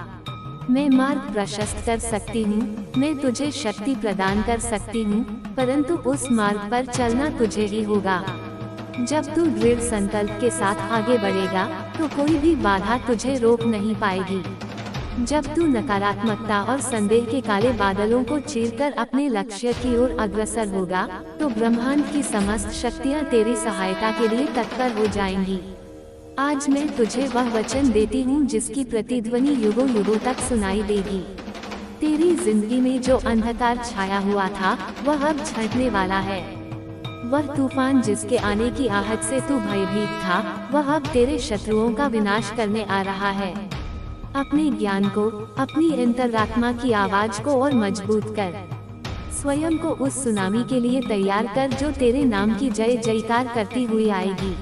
मैं मार्ग प्रशस्त कर सकती हूँ, मैं तुझे शक्ति प्रदान कर सकती हूँ, परंतु उस मार्ग पर चलना तुझे ही होगा। जब तू दृढ़ संकल्प के साथ आगे बढ़ेगा, तो कोई भी बाधा तुझे रोक नहीं पाएगी। जब तू नकारात्मकता और संदेह के काले बादलों को चीरकर अपने लक्ष्य की ओर अग्रसर होगा, तो ब्रह्मांड की समस्त शक्तियाँ तेरी सहायता के लिए तत्पर हो जाएंगी। आज मैं तुझे वह वचन देती हूँ जिसकी प्रतिध्वनि युगों युगों तक सुनाई देगी। तेरी जिंदगी में जो अंधकार छाया हुआ था, वह अब छंटने वाला है। वह तूफान जिसके आने की आहट से तू भयभीत था, वह अब तेरे शत्रुओं का विनाश करने आ रहा है। अपने ज्ञान को, अपनी अंतरात्मा की आवाज को और मजबूत कर। स्वयं को उस सुनामी के लिए तैयार कर जो तेरे नाम की जय जयकार करती हुई आएगी।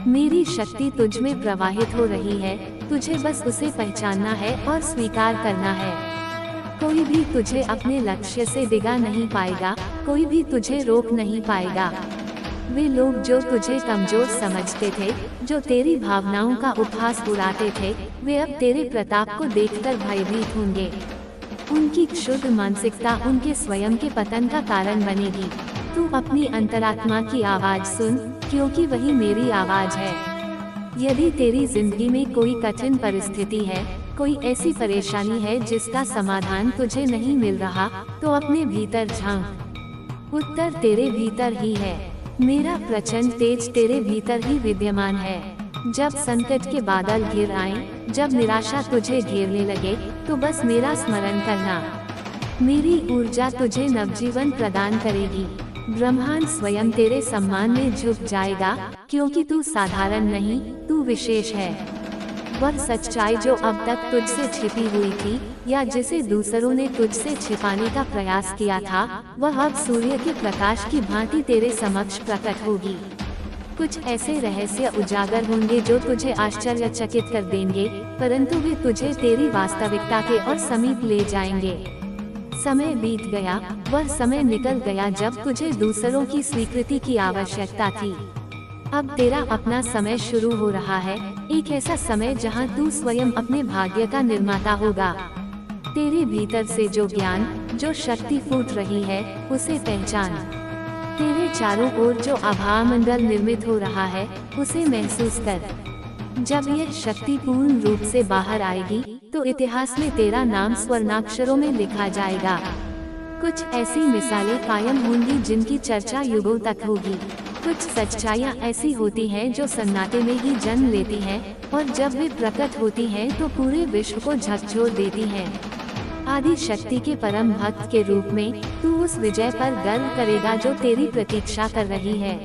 मेरी शक्ति तुझ में प्रवाहित हो रही है, तुझे बस उसे पहचानना है और स्वीकार करना है। कोई भी तुझे अपने लक्ष्य से डिगा नहीं पाएगा, कोई भी तुझे रोक नहीं पाएगा। वे लोग जो तुझे कमजोर समझते थे, जो तेरी भावनाओं का उपहास उड़ाते थे, वे अब तेरे प्रताप को देखकर भयभीत होंगे। उनकी क्षुद्र मानसिकता उनके स्वयं के पतन का कारण बनेगी। तू अपनी अंतरात्मा की आवाज सुन, क्योंकि वही मेरी आवाज है। यदि तेरी जिंदगी में कोई कठिन परिस्थिति है, कोई ऐसी परेशानी है जिसका समाधान तुझे नहीं मिल रहा, तो अपने भीतर झांक। उत्तर तेरे भीतर ही है। मेरा प्रचंड तेज तेरे भीतर ही विद्यमान है। जब संकट के बादल घिर आए, जब निराशा तुझे घेरने लगे, तो बस मेरा स्मरण करना। मेरी ऊर्जा तुझे नवजीवन प्रदान करेगी। ब्रह्मांड स्वयं तेरे सम्मान में झुक जाएगा, क्योंकि तू साधारण नहीं, तू विशेष है। वह सच्चाई जो अब तक तुझसे छिपी हुई थी, या जिसे दूसरों ने तुझसे छिपाने का प्रयास किया था, वह अब सूर्य के प्रकाश की भांति तेरे समक्ष प्रकट होगी। कुछ ऐसे रहस्य उजागर होंगे जो तुझे आश्चर्यचकित कर देंगे, परंतु वे तुझे तेरी वास्तविकता के और समीप ले जाएंगे। समय बीत गया, वह समय निकल गया जब तुझे दूसरों की स्वीकृति की आवश्यकता थी। अब तेरा अपना समय शुरू हो रहा है, एक ऐसा समय जहां तू स्वयं अपने भाग्य का निर्माता होगा। तेरे भीतर से जो ज्ञान, जो शक्ति फूट रही है, उसे पहचान। तेरे चारों ओर जो आभामंडल निर्मित हो रहा है, उसे महसूस कर। जब यह शक्ति पूर्ण रूप से बाहर आएगी, तो इतिहास में तेरा नाम स्वर्णाक्षरों में लिखा जाएगा। कुछ ऐसी मिसालें कायम होंगी जिनकी चर्चा युगों तक होगी। कुछ सच्चाइयाँ ऐसी होती हैं जो सन्नाटे में ही जन्म लेती हैं, और जब वे प्रकट होती हैं तो पूरे विश्व को झकझोर देती हैं। आदि शक्ति के परम भक्त के रूप में तू उस विजय पर गर्व करेगा जो तेरी प्रतीक्षा कर रही है।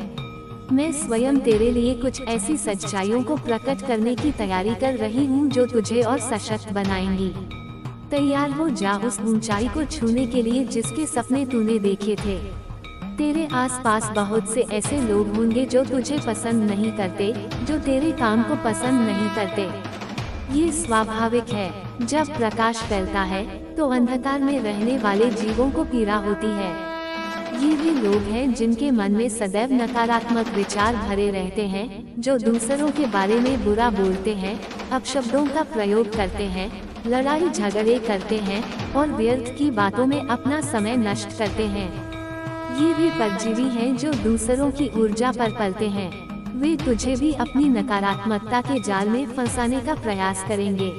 मैं स्वयं तेरे लिए कुछ ऐसी सच्चाइयों को प्रकट करने की तैयारी कर रही हूँ जो तुझे और सशक्त बनाएंगी। तैयार हो जा उस ऊंचाई को छूने के लिए जिसके सपने तूने देखे थे। तेरे आसपास बहुत से ऐसे लोग होंगे जो तुझे पसंद नहीं करते, जो तेरे काम को पसंद नहीं करते। ये स्वाभाविक है। जब प्रकाश फैलता है तो अंधकार में रहने वाले जीवों को पीड़ा होती है। ये वे लोग हैं जिनके मन में सदैव नकारात्मक विचार भरे रहते हैं, जो दूसरों के बारे में बुरा बोलते हैं, अपशब्दों का प्रयोग करते हैं, लड़ाई झगड़े करते हैं और व्यर्थ की बातों में अपना समय नष्ट करते हैं। ये वे परजीवी हैं जो दूसरों की ऊर्जा पर पलते हैं। वे तुझे भी अपनी नकारात्मकता के जाल में फंसाने का प्रयास करेंगे।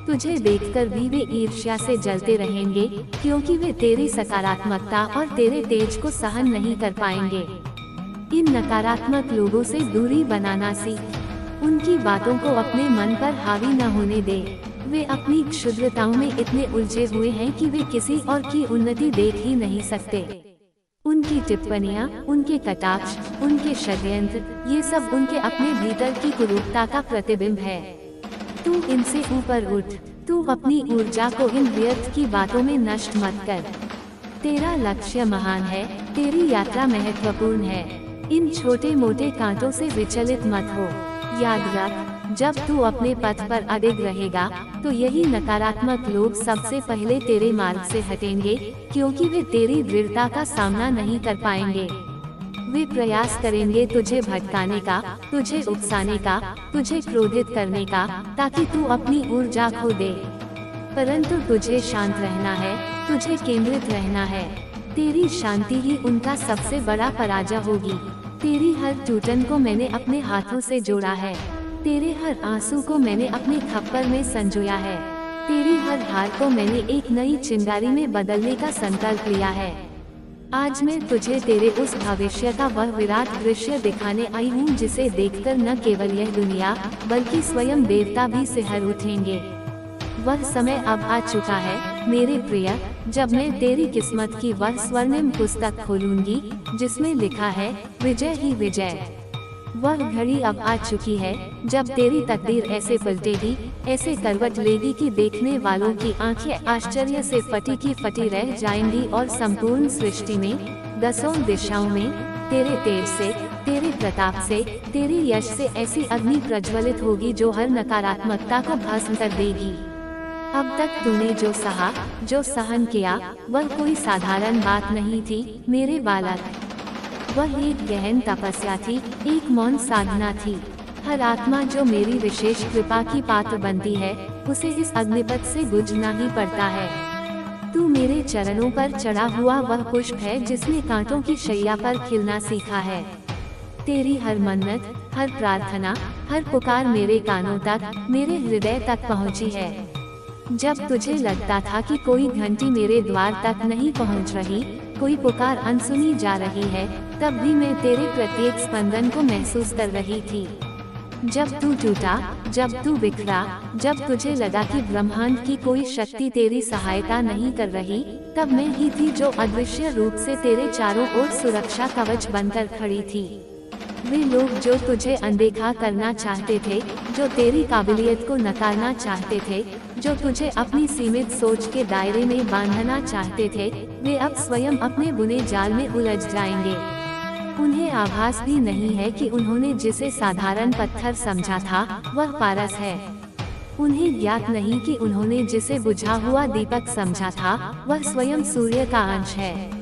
तुझे देखकर भी वे ईर्ष्या से जलते रहेंगे, क्योंकि वे तेरी सकारात्मकता और तेरे तेज को सहन नहीं कर पाएंगे। इन नकारात्मक लोगों से दूरी बनाना सीख। उनकी बातों को अपने मन पर हावी न होने दे। वे अपनी क्षुद्रताओं में इतने उलझे हुए हैं कि वे किसी और की उन्नति देख ही नहीं सकते। उनकी टिप्पणियाँ, उनके कटाक्ष, उनके षड्यंत्र, ये सब उनके अपने भीतर की कुरूपता का प्रतिबिंब है। तू इनसे ऊपर उठ। तू अपनी ऊर्जा को इन व्यर्थ की बातों में नष्ट मत कर। तेरा लक्ष्य महान है, तेरी यात्रा महत्वपूर्ण है। इन छोटे मोटे कांटों से विचलित मत हो। याद रख, जब तू अपने पथ पर अडिग रहेगा, तो यही नकारात्मक लोग सबसे पहले तेरे मार्ग से हटेंगे, क्योंकि वे तेरी दृढ़ता का सामना नहीं कर पाएंगे। वे प्रयास करेंगे तुझे भटकाने का, तुझे उकसाने का, तुझे क्रोधित करने का, ताकि तू अपनी ऊर्जा खो दे। परंतु तुझे शांत रहना है, तुझे केंद्रित रहना है। तेरी शांति ही उनका सबसे बड़ा पराजय होगी। तेरी हर टूटन को मैंने अपने हाथों से जोड़ा है। तेरे हर आंसू को मैंने अपने खप्पर में संजोया है। तेरी हर हार को मैंने एक नई चिंगारी में बदलने का संकल्प लिया है। आज मैं तुझे तेरे उस भविष्य का वह विराट दृश्य दिखाने आई हूँ जिसे देखकर न केवल यह दुनिया, बल्कि स्वयं देवता भी सिहर उठेंगे। वह समय अब आ चुका है मेरे प्रिय, जब मैं तेरी किस्मत की वह स्वर्णिम पुस्तक खोलूंगी, जिसमें लिखा है विजय ही विजय। वह घड़ी अब आ चुकी है जब तेरी तकदीर ऐसे पलटेगी, ऐसे करवट लेगी कि देखने वालों की आंखें आश्चर्य से फटी की फटी रह जाएंगी और संपूर्ण सृष्टि में, दसों दिशाओं में तेरे तेज से, तेरे प्रताप से, तेरे यश से ऐसी अग्नि प्रज्वलित होगी जो हर नकारात्मकता को भस्म कर देगी। अब तक तूने जो सहा, जो सहन किया, वह कोई साधारण बात नहीं थी मेरे बालक। वह एक गहन तपस्या थी, एक मौन साधना थी। हर आत्मा जो मेरी विशेष कृपा की पात्र बनती है, उसे इस अग्निपथ से गुजरना ही पड़ता है। तू मेरे चरणों पर चढ़ा हुआ वह पुष्प है जिसने कांटों की शैया पर खिलना सीखा है। तेरी हर मन्नत, हर प्रार्थना, हर पुकार मेरे कानों तक, मेरे हृदय तक पहुंची है। जब तुझे लगता था कि कोई घंटी मेरे द्वार तक नहीं पहुंच रही, कोई पुकार अनसुनी जा रही है, तब भी मैं तेरे प्रत्येक स्पंदन को महसूस कर रही थी। जब तू टूटा, जब तू बिखरा, जब तुझे लगा कि ब्रह्मांड की कोई शक्ति तेरी सहायता नहीं कर रही, तब मैं ही थी जो अदृश्य रूप से तेरे चारों ओर सुरक्षा कवच बनकर खड़ी थी। वे लोग जो तुझे अनदेखा करना चाहते थे, जो तेरी काबिलियत को नकारना चाहते थे, जो तुझे अपनी सीमित सोच के दायरे में बांधना चाहते थे, वे अब स्वयं अपने बुने जाल में उलझ जाएंगे। उन्हें आभास भी नहीं है कि उन्होंने जिसे साधारण पत्थर समझा था, वह पारस है। उन्हें ज्ञात नहीं कि उन्होंने जिसे बुझा हुआ दीपक समझा था, वह स्वयं सूर्य का अंश है।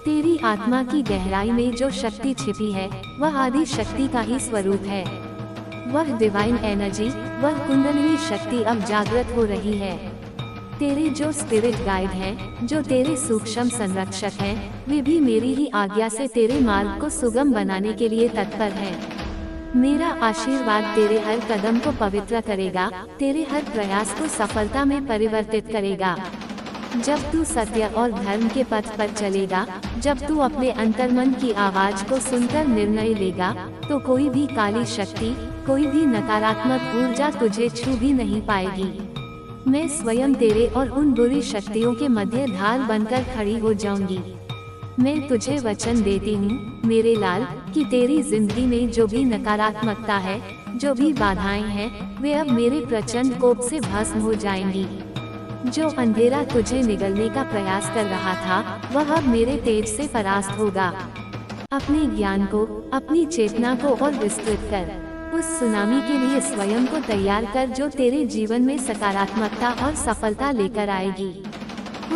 तेरी आत्मा की गहराई में जो शक्ति छिपी है, वह आदि शक्ति का ही स्वरूप है। वह डिवाइन एनर्जी, वह कुंडलिनी शक्ति अब जागृत हो रही है। तेरे जो स्पिरिट गाइड हैं, जो तेरे सूक्ष्म संरक्षक हैं, वे भी मेरी ही आज्ञा से तेरे मार्ग को सुगम बनाने के लिए तत्पर हैं। मेरा आशीर्वाद तेरे हर कदम को पवित्र करेगा, तेरे हर प्रयास को सफलता में परिवर्तित करेगा। जब तू सत्य और धर्म के पथ पर चलेगा, जब तू अपने अंतर्मन की आवाज को सुनकर निर्णय लेगा, तो कोई भी काली शक्ति, कोई भी नकारात्मक ऊर्जा तुझे छू भी नहीं पाएगी। मैं स्वयं तेरे और उन बुरी शक्तियों के मध्य ढाल बनकर खड़ी हो जाऊंगी। मैं तुझे वचन देती हूँ मेरे लाल, कि तेरी जिंदगी में जो भी नकारात्मकता है, जो भी बाधाएं हैं, वे अब मेरे प्रचंड कोप से भस्म हो जाएंगी। जो अंधेरा तुझे निगलने का प्रयास कर रहा था, वह अब मेरे तेज से परास्त होगा। अपने ज्ञान को, अपनी चेतना को और विस्तृत कर। उस सुनामी के लिए स्वयं को तैयार कर जो तेरे जीवन में सकारात्मकता और सफलता लेकर आएगी।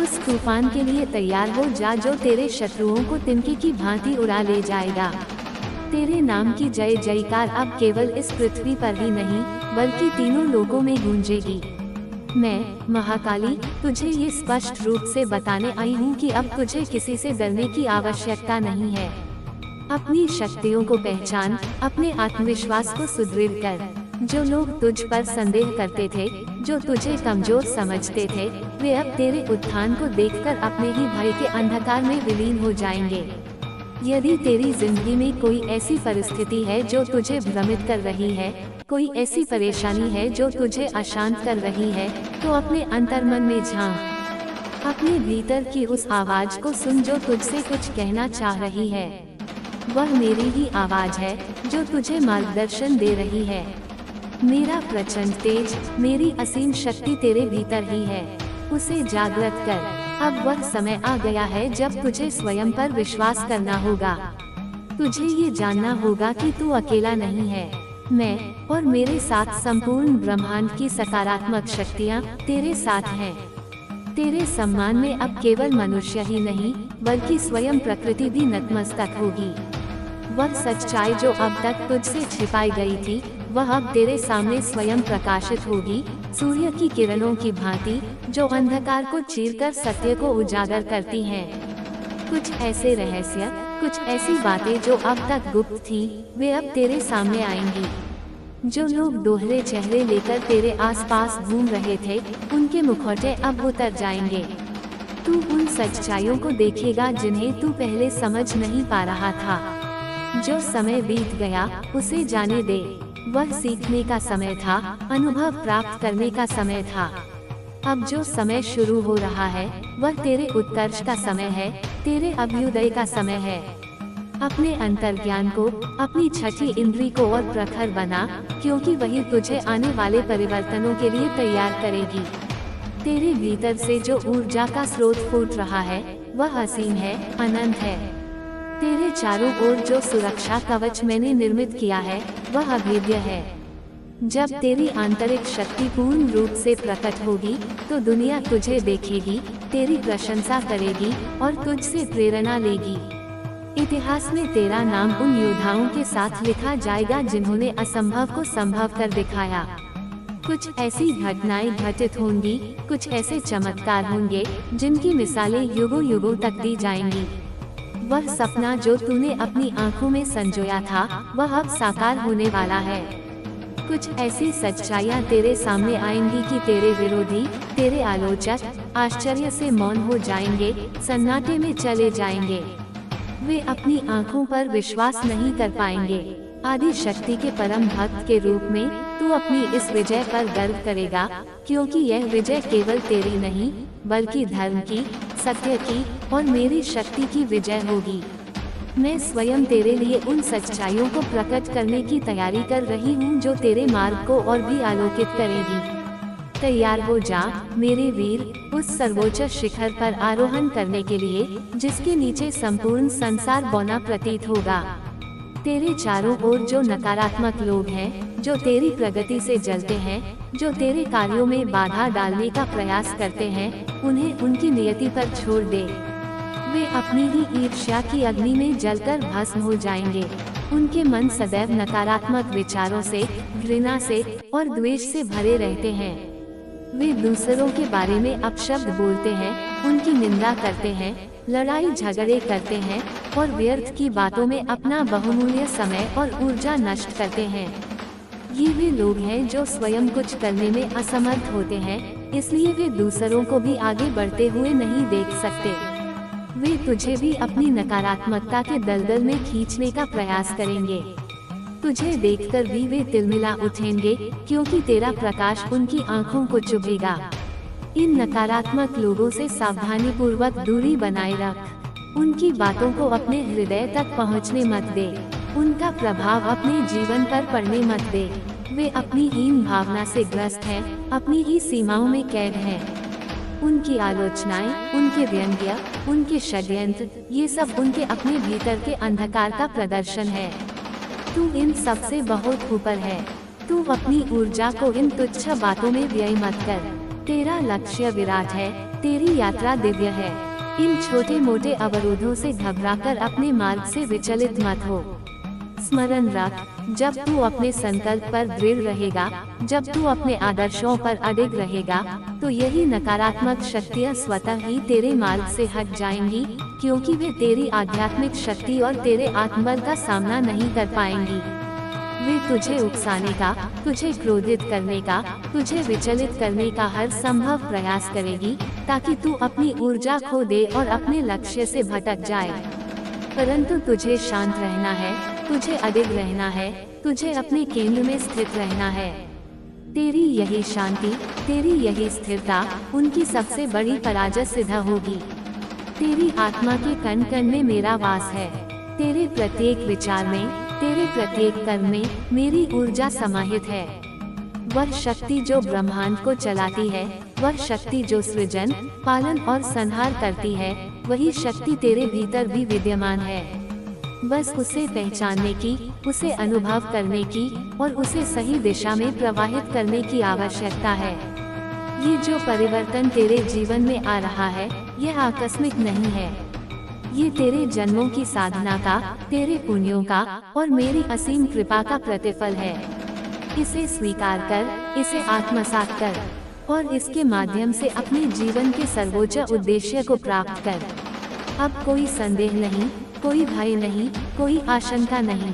उस तूफान के लिए तैयार हो जा जो तेरे शत्रुओं को तिनके की भांति उड़ा ले जाएगा। तेरे नाम की जय जयकार अब केवल इस पृथ्वी पर ही नहीं, बल्कि तीनों लोकों में गूंजेगी। मैं महाकाली तुझे ये स्पष्ट रूप से बताने आई हूँ कि अब तुझे किसी से डरने की आवश्यकता नहीं है। अपनी शक्तियों को पहचान, अपने आत्मविश्वास को सुदृढ़ कर। जो लोग तुझ पर संदेह करते थे, जो तुझे कमजोर समझते थे, वे अब तेरे उत्थान को देखकर अपने ही भय के अंधकार में विलीन हो जाएंगे। यदि तेरी जिंदगी में कोई ऐसी परिस्थिति है जो तुझे भ्रमित कर रही है, कोई ऐसी परेशानी है जो तुझे अशांत कर रही है, तो अपने अंतर्मन में झांक। अपने भीतर की उस आवाज को सुन जो तुझसे कुछ कहना चाह रही है। वह मेरी ही आवाज है जो तुझे मार्गदर्शन दे रही है। मेरा प्रचंड तेज, मेरी असीम शक्ति तेरे भीतर ही है। उसे जागृत कर। अब वह समय आ गया है जब तुझे स्वयं पर विश्वास करना होगा। तुझे ये जानना होगा कि तू अकेला नहीं है। मैं और मेरे साथ संपूर्ण ब्रह्मांड की सकारात्मक शक्तियाँ तेरे साथ हैं। तेरे सम्मान में अब केवल मनुष्य ही नहीं, बल्कि स्वयं प्रकृति भी नतमस्तक होगी। वह सच्चाई जो अब तक तुझसे छिपाई गई थी, वह अब तेरे सामने स्वयं प्रकाशित होगी, सूर्य की किरणों की भांति, जो अंधकार को चीरकर सत्य को उजागर करती हैं। कुछ ऐसे रहस्य, कुछ ऐसी बातें जो अब तक गुप्त थी, वे अब तेरे सामने आएंगी। जो लोग दोहरे चेहरे लेकर तेरे आसपास घूम रहे थे, उनके मुखौटे अब उतर जाएंगे। तू उन सच्चाइयों को देखेगा जिन्हें तू पहले समझ नहीं पा रहा था। जो समय बीत गया, उसे जाने दे। वह सीखने का समय था, अनुभव प्राप्त करने का समय था। अब जो समय शुरू हो रहा है, वह तेरे उत्कर्ष का समय है, तेरे अभ्युदय का समय है। अपने अंतर्ज्ञान को, अपनी छठी इंद्री को और प्रखर बना, क्योंकि वही तुझे आने वाले परिवर्तनों के लिए तैयार करेगी। तेरे भीतर से जो ऊर्जा का स्रोत फूट रहा है, वह असीम है, अनंत है। तेरे चारों ओर जो सुरक्षा कवच मैंने निर्मित किया है, वह अभेद्य है। जब तेरी आंतरिक शक्ति पूर्ण रूप से प्रकट होगी, तो दुनिया तुझे देखेगी, तेरी प्रशंसा करेगी और तुझसे प्रेरणा लेगी। इतिहास में तेरा नाम उन योद्धाओं के साथ लिखा जाएगा जिन्होंने असंभव को संभव कर दिखाया। कुछ ऐसी घटनाएं घटित होंगी, कुछ ऐसे चमत्कार होंगे जिनकी मिसालें युगों युगों तक दी जाएंगी। वह सपना जो तूने अपनी आंखों में संजोया था, वह अब साकार होने वाला है। कुछ ऐसी सच्चाइयाँ तेरे सामने आएंगी कि तेरे विरोधी, तेरे आलोचक आश्चर्य से मौन हो जाएंगे, सन्नाटे में चले जाएंगे। वे अपनी आंखों पर विश्वास नहीं कर पाएंगे। आदि शक्ति के परम भक्त के रूप में तू अपनी इस विजय पर गर्व करेगा, क्योंकि यह विजय केवल तेरी नहीं, बल्कि धर्म की, सत्य की और मेरी शक्ति की विजय होगी। मैं स्वयं तेरे लिए उन सच्चाइयों को प्रकट करने की तैयारी कर रही हूँ जो तेरे मार्ग को और भी आलोकित करेगी। तैयार हो जा मेरे वीर, उस सर्वोच्च शिखर पर आरोहण करने के लिए, जिसके नीचे संपूर्ण संसार बौना प्रतीत होगा। तेरे चारों ओर जो नकारात्मक लोग हैं, जो तेरी प्रगति से जलते हैं, जो तेरे कार्यों में बाधा डालने का प्रयास करते हैं, उन्हें उनकी नियति पर छोड़ दे। वे अपनी ही ईर्ष्या की अग्नि में जलकर भस्म हो जाएंगे। उनके मन सदैव नकारात्मक विचारों से, घृणा से और द्वेष से भरे रहते हैं। वे दूसरों के बारे में अपशब्द बोलते हैं, उनकी निंदा करते हैं, लड़ाई झगड़े करते हैं और व्यर्थ की बातों में अपना बहुमूल्य समय और ऊर्जा नष्ट करते हैं। ये वे लोग हैं जो स्वयं कुछ करने में असमर्थ होते हैं, इसलिए वे दूसरों को भी आगे बढ़ते हुए नहीं देख सकते। वे तुझे भी अपनी नकारात्मकता के दलदल में खींचने का प्रयास करेंगे। तुझे देखकर भी वे तिलमिला उठेंगे, क्योंकि तेरा प्रकाश उनकी आंखों को चुभेगा। इन नकारात्मक लोगों से सावधानी पूर्वक दूरी बनाए रख। उनकी बातों को अपने हृदय तक पहुंचने मत दे। उनका प्रभाव अपने जीवन पर पड़ने मत दे। वे अपनी हीन भावना से ग्रस्त हैं, अपनी ही सीमाओं में कैद हैं। उनकी आलोचनाएं, उनके व्यंग्य, उनके षड्यंत्र, ये सब उनके अपने भीतर के अंधकार का प्रदर्शन है। तू इन सब से बहुत ऊपर है। तू अपनी ऊर्जा को इन तुच्छ बातों में व्यय मत कर। तेरा लक्ष्य विराट है, तेरी यात्रा दिव्य है। इन छोटे मोटे अवरोधों से घबराकर अपने मार्ग से विचलित मत हो। स्मरण रख, जब तू अपने संकल्प पर दृढ़ रहेगा, जब तू अपने आदर्शों पर अडिग रहेगा, तो यही नकारात्मक शक्तियाँ स्वतः ही तेरे मार्ग से हट जाएंगी, क्योंकि वे तेरी आध्यात्मिक शक्ति और तेरे आत्मबल का सामना नहीं कर पाएंगी। वे तुझे उकसाने का, तुझे क्रोधित करने का, तुझे विचलित करने का हर संभव प्रयास करेगी, ताकि तू अपनी ऊर्जा खो दे और अपने लक्ष्य से भटक जाए। परंतु तुझे शांत रहना है, तुझे अडिग रहना है, तुझे अपने केंद्र में स्थित रहना है। तेरी यही शांति, तेरी यही स्थिरता उनकी सबसे बड़ी पराजय सिद्ध होगी। तेरी आत्मा के कण कण में मेरा वास है। तेरे प्रत्येक विचार में, तेरे प्रत्येक कर्म में मेरी ऊर्जा समाहित है। वह शक्ति जो ब्रह्मांड को चलाती है, वह शक्ति जो सृजन, पालन और संहार करती है, वही शक्ति तेरे भीतर भी विद्यमान है। बस उसे पहचानने की, उसे अनुभव करने की और उसे सही दिशा में प्रवाहित करने की आवश्यकता है। ये जो परिवर्तन तेरे जीवन में आ रहा है, यह आकस्मिक नहीं है। ये तेरे जन्मों की साधना का, तेरे पुण्यों का और मेरी असीम कृपा का प्रतिफल है। इसे स्वीकार कर, इसे आत्मसात कर और इसके माध्यम से अपने जीवन के सर्वोच्च उद्देश्य को प्राप्त कर। अब कोई संदेह नहीं, कोई भय नहीं, कोई आशंका नहीं,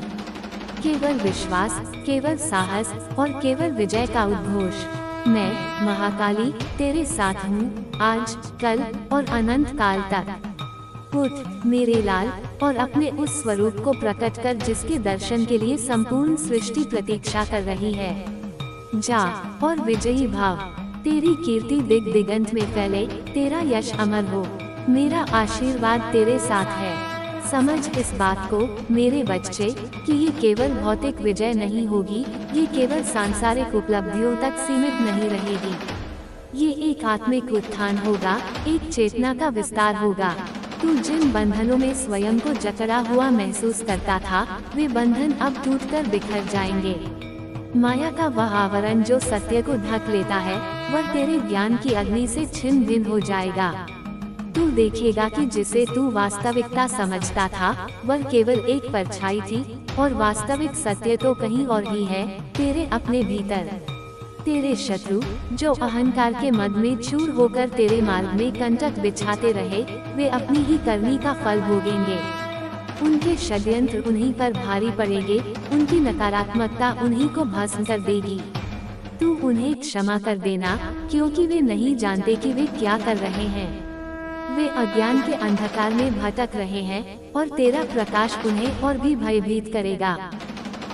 केवल विश्वास, केवल साहस और केवल विजय का उद्घोष। मैं महाकाली तेरे साथ हूँ, आज, कल और अनंत काल तक। उठ मेरे लाल और अपने उस स्वरूप को प्रकट कर जिसके दर्शन के लिए संपूर्ण सृष्टि प्रतीक्षा कर रही है। जा और विजयी भाव, तेरी कीर्ति दिग दिगंत में फैले, तेरा यश अमर हो। मेरा आशीर्वाद तेरे साथ है। समझ इस बात को मेरे बच्चे कि ये केवल भौतिक विजय नहीं होगी, ये केवल सांसारिक उपलब्धियों तक सीमित नहीं रहेगी। ये एक आत्मिक उत्थान होगा, एक चेतना का विस्तार होगा। तू जिन बंधनों में स्वयं को जकड़ा हुआ महसूस करता था, वे बंधन अब टूटकर बिखर जाएंगे। माया का वह आवरण जो सत्य को ढक लेता है, वह तेरे ज्ञान की अग्नि से छिन्न भिन्न हो जाएगा। तू देखेगा कि जिसे तू वास्तविकता समझता था, वह केवल एक परछाई थी और वास्तविक सत्य तो कहीं और ही है, तेरे अपने भीतर। तेरे शत्रु जो अहंकार के मद में चूर होकर तेरे मार्ग में कंटक बिछाते रहे, वे अपनी ही करनी का फल भोगेंगे। उनके षड्यंत्र उन्हीं पर भारी पड़ेंगे, उनकी नकारात्मकता उन्हीं को भस्म कर देगी। तू उन्हें क्षमा कर देना, क्योंकि वे नहीं जानते कि वे क्या कर रहे हैं। वे अज्ञान के अंधकार में भटक रहे हैं और तेरा प्रकाश उन्हें और भी भयभीत करेगा।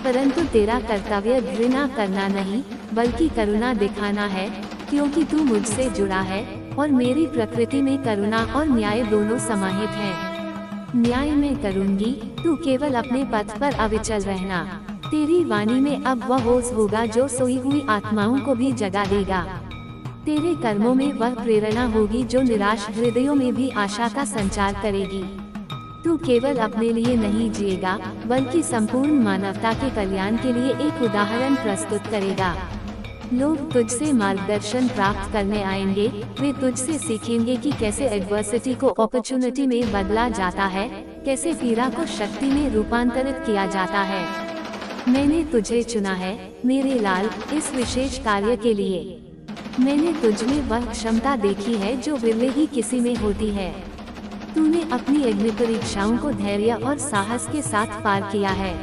परंतु तेरा कर्तव्य घृणा करना नहीं बल्कि करुणा दिखाना है, क्योंकि तू मुझसे जुड़ा है और मेरी प्रकृति में करुणा और न्याय दोनों समाहित हैं। न्याय मैं करूँगी, तू केवल अपने पथ पर अविचल रहना। तेरी वाणी में अब वह ओज होगा जो सोई हुई आत्माओं को भी जगा देगा। तेरे कर्मों में वह प्रेरणा होगी जो निराश हृदयों में भी आशा का संचार करेगी। तू केवल अपने लिए नहीं जिएगा बल्कि संपूर्ण मानवता के कल्याण के लिए एक उदाहरण प्रस्तुत करेगा। लोग तुझसे मार्गदर्शन प्राप्त करने आएंगे, वे तुझसे सीखेंगे कि कैसे एडवर्सिटी को अपॉर्चुनिटी में बदला जाता है, कैसे पीड़ा को शक्ति में रूपांतरित किया जाता है। मैंने तुझे चुना है मेरे लाल इस विशेष कार्य के लिए। मैंने तुझ में वह क्षमता देखी है जो विरले ही किसी में होती है। तूने अपनी अग्नि परीक्षाओं को धैर्य और साहस के साथ पार किया है।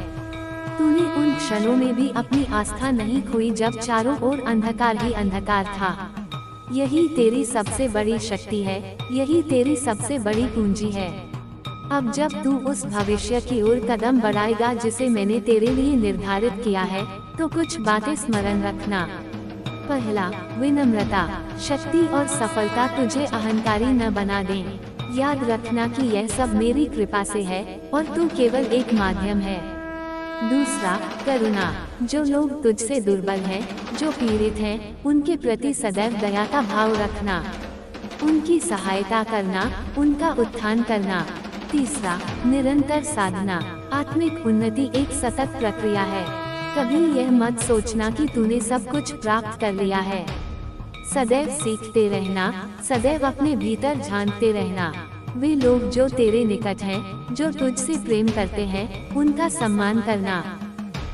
तूने उन क्षणों में भी अपनी आस्था नहीं खोई जब चारों ओर अंधकार ही अंधकार था। यही तेरी सबसे बड़ी शक्ति है, यही तेरी सबसे बड़ी पूंजी है। अब जब तू उस भविष्य की ओर कदम बढ़ाएगा जिसे मैंने तेरे लिए निर्धारित किया है, तो कुछ बातें स्मरण रखना। पहला, विनम्रता। शक्ति और सफलता तुझे अहंकारी न बना दें। याद रखना कि यह सब मेरी कृपा से है और तू केवल एक माध्यम है। दूसरा, करुणा। जो लोग तुझसे दुर्बल हैं, जो पीड़ित हैं, उनके प्रति सदैव दया का भाव रखना। उनकी सहायता करना, उनका उत्थान करना। तीसरा, निरंतर साधना। आत्मिक उन्नति एक सतत प्रक्रिया है। कभी यह मत सोचना कि तूने सब कुछ प्राप्त कर लिया है। सदैव सीखते रहना, सदैव अपने भीतर झांकते रहना। वे लोग जो तेरे निकट हैं, जो तुझसे प्रेम करते हैं, उनका सम्मान करना।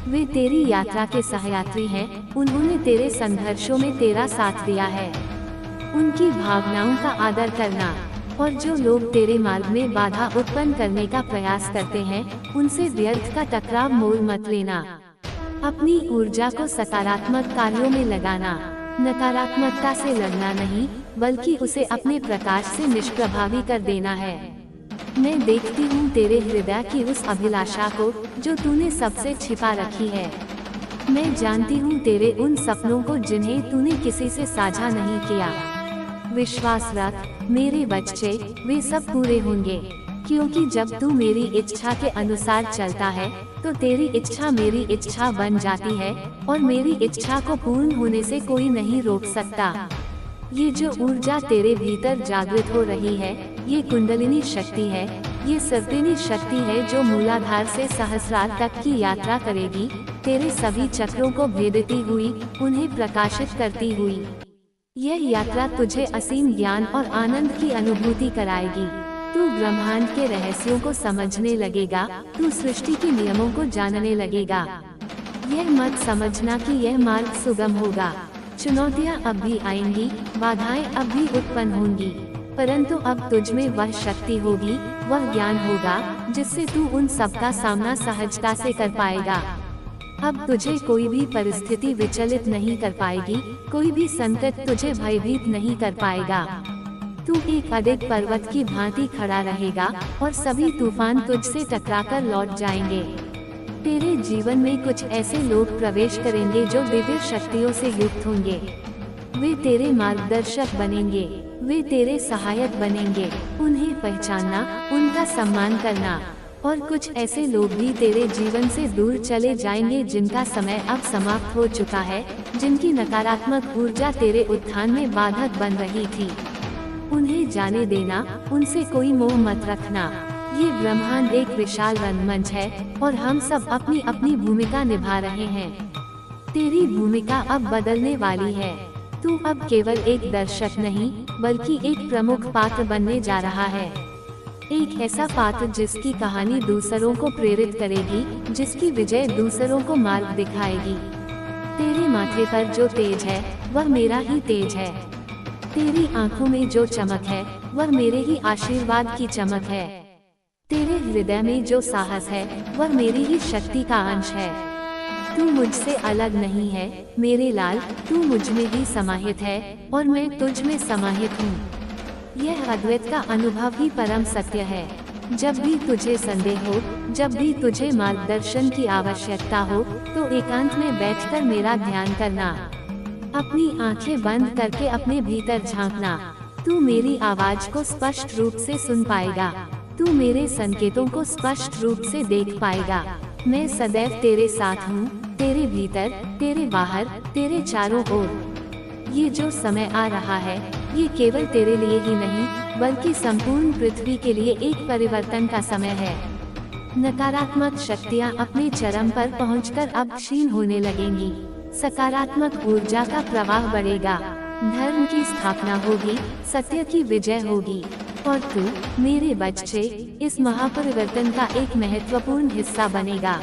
वे तेरी यात्रा के सहयात्री हैं, उन्होंने तेरे संघर्षों में तेरा साथ दिया है। उनकी भावनाओं का आदर करना। और जो लोग तेरे मार्ग में बाधा उत्पन्न करने का प्रयास करते हैं, उनसे व्यर्थ का टकराव मोल मत लेना। अपनी ऊर्जा को सकारात्मक कार्यों में लगाना। नकारात्मकता से लड़ना नहीं, बल्कि उसे अपने प्रकाश से निष्प्रभावी कर देना है। मैं देखती हूँ तेरे हृदय की उस अभिलाषा को जो तूने सबसे छिपा रखी है। मैं जानती हूँ तेरे उन सपनों को जिन्हें तूने किसी से साझा नहीं किया। विश्वास रख मेरे बच्चे, वे सब पूरे होंगे, क्योंकि जब तू मेरी इच्छा के अनुसार चलता है तो तेरी इच्छा मेरी इच्छा बन जाती है और मेरी इच्छा को पूर्ण होने से कोई नहीं रोक सकता। ये जो ऊर्जा तेरे भीतर जागृत हो रही है, ये कुंडलिनी शक्ति है, ये सर्पिनी शक्ति है जो मूलाधार से सहस्रार तक की यात्रा करेगी, तेरे सभी चक्रों को भेदती हुई, उन्हें प्रकाशित करती हुई। यह यात्रा तुझे असीम ज्ञान और आनंद की अनुभूति कराएगी। तू ब्रह्मांड के रहस्यों को समझने लगेगा, तू सृष्टि के नियमों को जानने लगेगा। यह मत समझना कि यह मार्ग सुगम होगा। चुनौतियां अब भी आएंगी, बाधाएं अब भी उत्पन्न होंगी, परंतु अब तुझ में वह शक्ति होगी, वह ज्ञान होगा जिससे तू उन सब का सामना सहजता से कर पाएगा। अब तुझे कोई भी परिस्थिति विचलित नहीं कर पाएगी, कोई भी संकट तुझे भयभीत नहीं कर पाएगा। तू एक अडिग पर्वत की भांति खड़ा रहेगा और सभी तूफान तुझसे टकराकर लौट जाएंगे। तेरे जीवन में कुछ ऐसे लोग प्रवेश करेंगे जो दिव्य शक्तियों से युक्त होंगे। वे तेरे मार्गदर्शक बनेंगे, वे तेरे सहायक बनेंगे। उन्हें पहचानना, उनका सम्मान करना। और कुछ ऐसे लोग भी तेरे जीवन से दूर चले जाएंगे जिनका समय अब समाप्त हो चुका है, जिनकी नकारात्मक ऊर्जा तेरे उत्थान में बाधक बन रही थी। उन्हें जाने देना, उनसे कोई मोह मत रखना। ये ब्रह्मांड एक विशाल रंगमंच है और हम सब अपनी अपनी भूमिका निभा रहे हैं। तेरी भूमिका अब बदलने वाली है। तू अब केवल एक दर्शक नहीं, बल्कि एक प्रमुख पात्र बनने जा रहा है। एक ऐसा पात्र जिसकी कहानी दूसरों को प्रेरित करेगी, जिसकी विजय दूसरों को मार्ग दिखाएगी। तेरे माथे पर जो तेज है, वह मेरा ही तेज है। तेरी आंखों में जो चमक है, वह मेरे ही आशीर्वाद की चमक है। तेरे हृदय में जो साहस है, वह मेरी ही शक्ति का अंश है। तू मुझसे अलग नहीं है मेरे लाल, तू मुझ में ही समाहित है और मैं तुझ में समाहित हूँ। यह अद्वैत का अनुभव ही परम सत्य है। जब भी तुझे संदेह हो, जब भी तुझे मार्गदर्शन की आवश्यकता हो, तो एकांत में बैठकर मेरा ध्यान करना। अपनी आंखें बंद करके अपने भीतर झांकना। तू मेरी आवाज को स्पष्ट रूप से सुन पाएगा। तू मेरे संकेतों को स्पष्ट रूप से देख पाएगा। मैं सदैव तेरे साथ हूँ, तेरे भीतर, तेरे बाहर, तेरे चारों ओर। ये जो समय आ रहा है, ये केवल तेरे लिए ही नहीं, बल्कि संपूर्ण पृथ्वी के लिए एक परिवर्तन का समय है। नकारात्मक शक्तियाँ अपने चरम पर पहुंचकर अब क्षीण होने लगेंगी। सकारात्मक ऊर्जा का प्रवाह बढ़ेगा। धर्म की स्थापना होगी, सत्य की विजय होगी, और तू मेरे बच्चे इस महापरिवर्तन का एक महत्वपूर्ण हिस्सा बनेगा।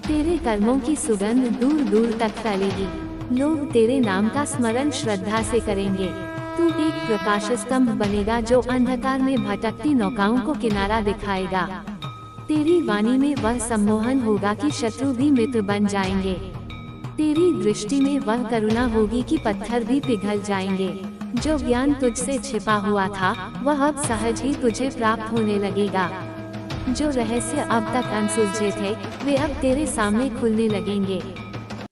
तेरे कर्मों की सुगंध दूर दूर तक फैलेगी। लोग तेरे नाम का स्मरण श्रद्धा से करेंगे। तू एक प्रकाश स्तंभ बनेगा जो अंधकार में भटकती नौकाओं को किनारा दिखाएगा। तेरी वाणी में वह सम्मोहन होगा कि शत्रु भी मित्र बन जाएंगे। तेरी दृष्टि में वह करुणा होगी कि पत्थर भी पिघल जाएंगे। जो ज्ञान तुझसे छिपा हुआ था, वह अब सहज ही तुझे प्राप्त होने लगेगा। जो रहस्य अब तक अनसुलझे थे, वे अब तेरे सामने खुलने लगेंगे।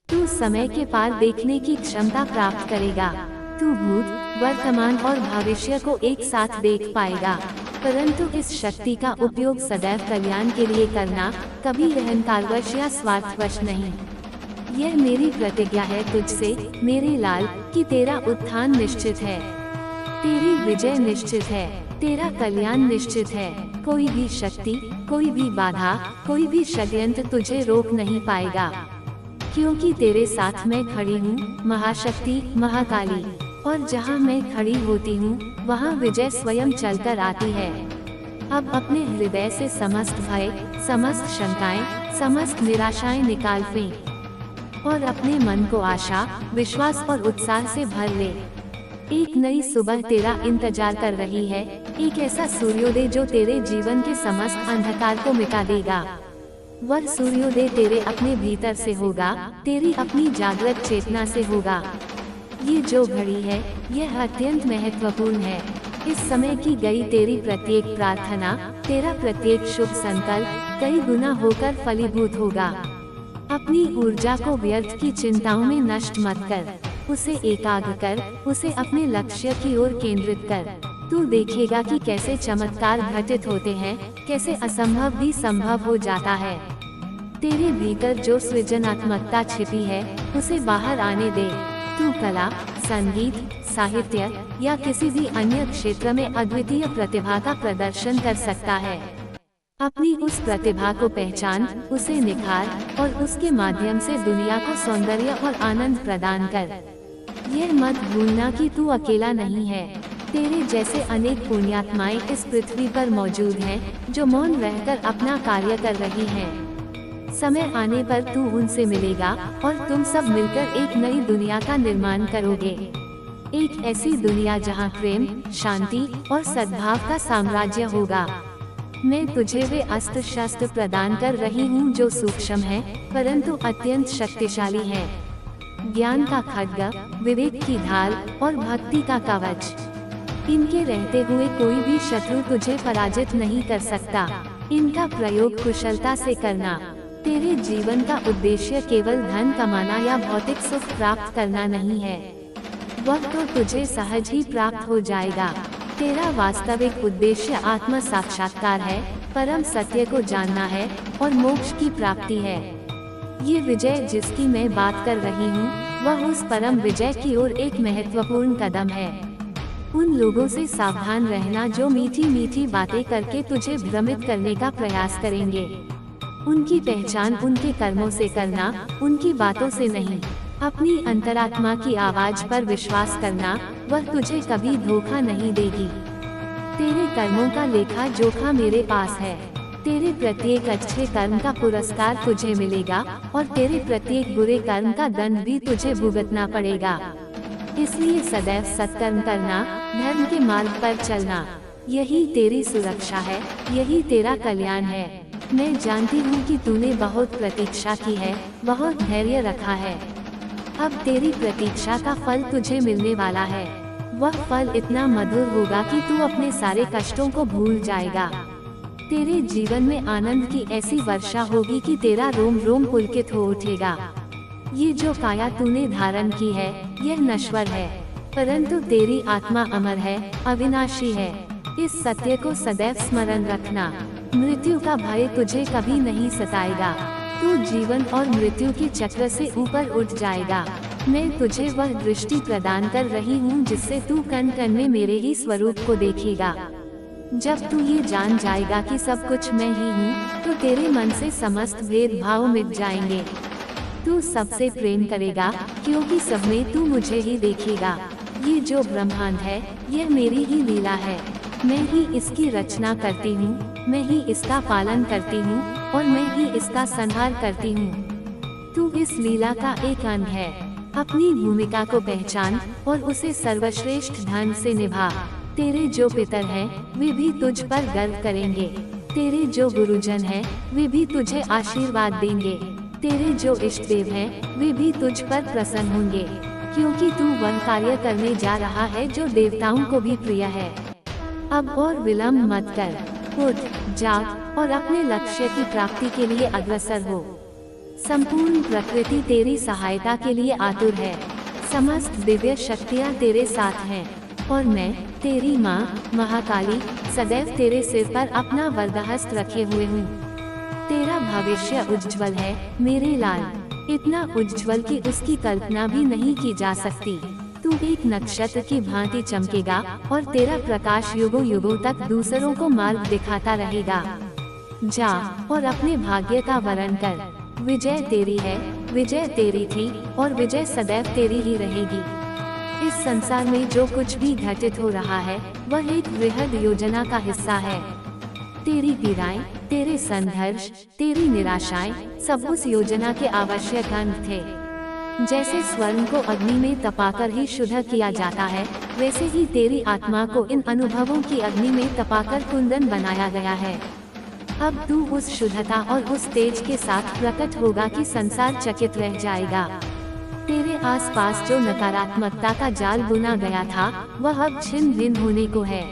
तू समय के पार देखने की क्षमता प्राप्त करेगा। तू भूत, वर्तमान और भविष्य को एक साथ देख पाएगा। परंतु इस शक्ति का उपयोग सदैव कल्याण के लिए करना, कभी अहंकारवश या स्वार्थवश नहीं। यह मेरी प्रतिज्ञा है तुझसे, मेरे लाल, कि तेरा उत्थान निश्चित है, तेरी विजय निश्चित है, तेरा कल्याण निश्चित है। कोई भी शक्ति, कोई भी बाधा, कोई भी षड्यंत्र तुझे रोक नहीं पाएगा, क्योंकि तेरे साथ मैं खड़ी हूँ, महाशक्ति, महाकाली। और जहाँ मैं खड़ी होती हूँ, वहाँ विजय स्वयं चलकर आती है। अब अपने हृदय से समस्त भय, समस्त शंकाएं, समस्त निराशाएं निकाल फेंक, और अपने मन को आशा, विश्वास और उत्साह से भर ले। एक नई सुबह तेरा इंतजार कर रही है, एक ऐसा सूर्योदय जो तेरे जीवन के समस्त अंधकार को मिटा देगा। वह सूर्योदय तेरे अपने भीतर से होगा, तेरी अपनी जागृत चेतना से होगा। ये जो घड़ी है, यह अत्यंत महत्वपूर्ण है। इस समय की गई तेरी प्रत्येक प्रार्थना, तेरा प्रत्येक शुभ संकल्प कई गुना होकर फलीभूत होगा। अपनी ऊर्जा को व्यर्थ की चिंताओं में नष्ट मत कर, उसे एकाग्र कर, उसे अपने लक्ष्य की ओर केंद्रित कर। तू देखेगा कि कैसे चमत्कार घटित होते हैं, कैसे असंभव भी संभव हो जाता है। तेरे भीतर जो सृजनात्मकता छिपी है, उसे बाहर आने दे। तू कला, संगीत, साहित्य या किसी भी अन्य क्षेत्र में अद्वितीय प्रतिभा का प्रदर्शन कर सकता है। अपनी उस प्रतिभा को पहचान, उसे निखार, और उसके माध्यम से दुनिया को सौंदर्य और आनंद प्रदान कर। यह मत भूलना कि तू अकेला नहीं है। तेरे जैसे अनेक पुण्यात्माएं इस पृथ्वी पर मौजूद हैं, जो मौन रहकर अपना कार्य कर रही हैं। समय आने पर तू उनसे मिलेगा, और तुम सब मिलकर एक नई दुनिया का निर्माण करोगे। एक ऐसी दुनिया जहां प्रेम, शांति और सद्भाव का साम्राज्य होगा। मैं तुझे वे अस्त्र शस्त्र प्रदान कर रही हूँ जो सूक्ष्म है, परंतु अत्यंत शक्तिशाली है। ज्ञान का खड्ग, विवेक की ढाल और भक्ति का कवच। इनके रहते हुए कोई भी शत्रु तुझे पराजित नहीं कर सकता। इनका प्रयोग कुशलता से करना। तेरे जीवन का उद्देश्य केवल धन कमाना या भौतिक सुख प्राप्त करना नहीं है, वह तो तुझे सहज ही प्राप्त हो जाएगा। तेरा वास्तविक उद्देश्य आत्म साक्षात्कार है, परम सत्य को जानना है और मोक्ष की प्राप्ति है। ये विजय जिसकी मैं बात कर रही हूँ, वह उस परम विजय की ओर एक महत्वपूर्ण कदम है। उन लोगों से सावधान रहना जो मीठी मीठी बातें करके तुझे भ्रमित करने का प्रयास करेंगे। उनकी पहचान उनके कर्मों से करना, उनकी बातों से नहीं। अपनी अंतरात्मा की आवाज पर विश्वास करना, वह तुझे कभी धोखा नहीं देगी। तेरे कर्मों का लेखा जोखा मेरे पास है। तेरे प्रत्येक अच्छे कर्म का पुरस्कार तुझे मिलेगा, और तेरे प्रत्येक बुरे कर्म का दंड भी तुझे भुगतना पड़ेगा। इसलिए सदैव सत्कर्म करना, धर्म के मार्ग पर चलना, यही तेरी सुरक्षा है, यही तेरा कल्याण है। मैं जानती हूँ कि तूने बहुत प्रतीक्षा की है, बहुत धैर्य रखा है। अब तेरी प्रतीक्षा का फल तुझे मिलने वाला है। वह फल इतना मधुर होगा कि तू अपने सारे कष्टों को भूल जाएगा। तेरे जीवन में आनंद की ऐसी वर्षा होगी कि तेरा रोम रोम पुलकित हो उठेगा। ये जो काया तूने धारण की है, यह नश्वर है, परंतु तेरी आत्मा अमर है, अविनाशी है। इस सत्य को सदैव स्मरण रखना। मृत्यु का भय तुझे कभी नहीं सताएगा। तू जीवन और मृत्यु के चक्र से ऊपर उठ जाएगा। मैं तुझे वह दृष्टि प्रदान कर रही हूँ जिससे तू कण कण में मेरे ही स्वरूप को देखेगा। जब तू ये जान जाएगा कि सब कुछ मैं ही हूँ, तो तेरे मन से समस्त भेदभाव मिट जाएंगे। तू सबसे प्रेम करेगा, क्योंकि सब में तू मुझे ही देखेगा। ये जो ब्रह्मांड है, यह मेरी ही लीला है। मैं ही इसकी रचना करती हूँ, मैं ही इसका पालन करती हूँ और मैं ही इसका संहार करती हूँ। तू इस लीला का एक अंग है। अपनी भूमिका को पहचान और उसे सर्वश्रेष्ठ ढंग से निभा। तेरे जो पितर हैं, वे भी तुझ पर गर्व करेंगे। तेरे जो गुरुजन हैं, वे भी तुझे आशीर्वाद देंगे। तेरे जो इष्ट देव हैं, वे भी तुझ पर प्रसन्न होंगे, क्योंकि तू वह कार्य करने जा रहा है जो देवताओं को भी प्रिय है। अब और विलंब मत कर, उठ, जाग और अपने लक्ष्य की प्राप्ति के लिए अग्रसर हो। संपूर्ण प्रकृति तेरी सहायता के लिए आतुर है। समस्त दिव्य शक्तियाँ तेरे साथ हैं और मैं, तेरी माँ महाकाली, सदैव तेरे सिर पर अपना वरदहस्त रखे हुए हूँ। तेरा भविष्य उज्ज्वल है मेरे लाल, इतना उज्ज्वल कि उसकी कल्पना भी नहीं की जा सकती। तू एक नक्षत्र की भांति चमकेगा और तेरा प्रकाश युगों युगों तक दूसरों को मार्ग दिखाता रहेगा। जा और अपने भाग्य का वरण कर। विजय तेरी है, विजय तेरी थी और विजय सदैव तेरी ही रहेगी। इस संसार में जो कुछ भी घटित हो रहा है, वह एक बृहद योजना का हिस्सा है। तेरी पीड़ाएं, तेरे संघर्ष, तेरी निराशाएं, सब उस योजना के आवश्यक अंग थे। जैसे स्वर्ण को अग्नि में तपाकर ही शुद्ध किया जाता है, वैसे ही तेरी आत्मा को इन अनुभवों की अग्नि में तपाकर कुंदन बनाया गया है। अब तू उस शुद्धता और उस तेज के साथ प्रकट होगा कि संसार चकित रह जाएगा। तेरे आसपास जो नकारात्मकता का जाल बुना गया था, वह अब छिन्न भिन्न होने को है।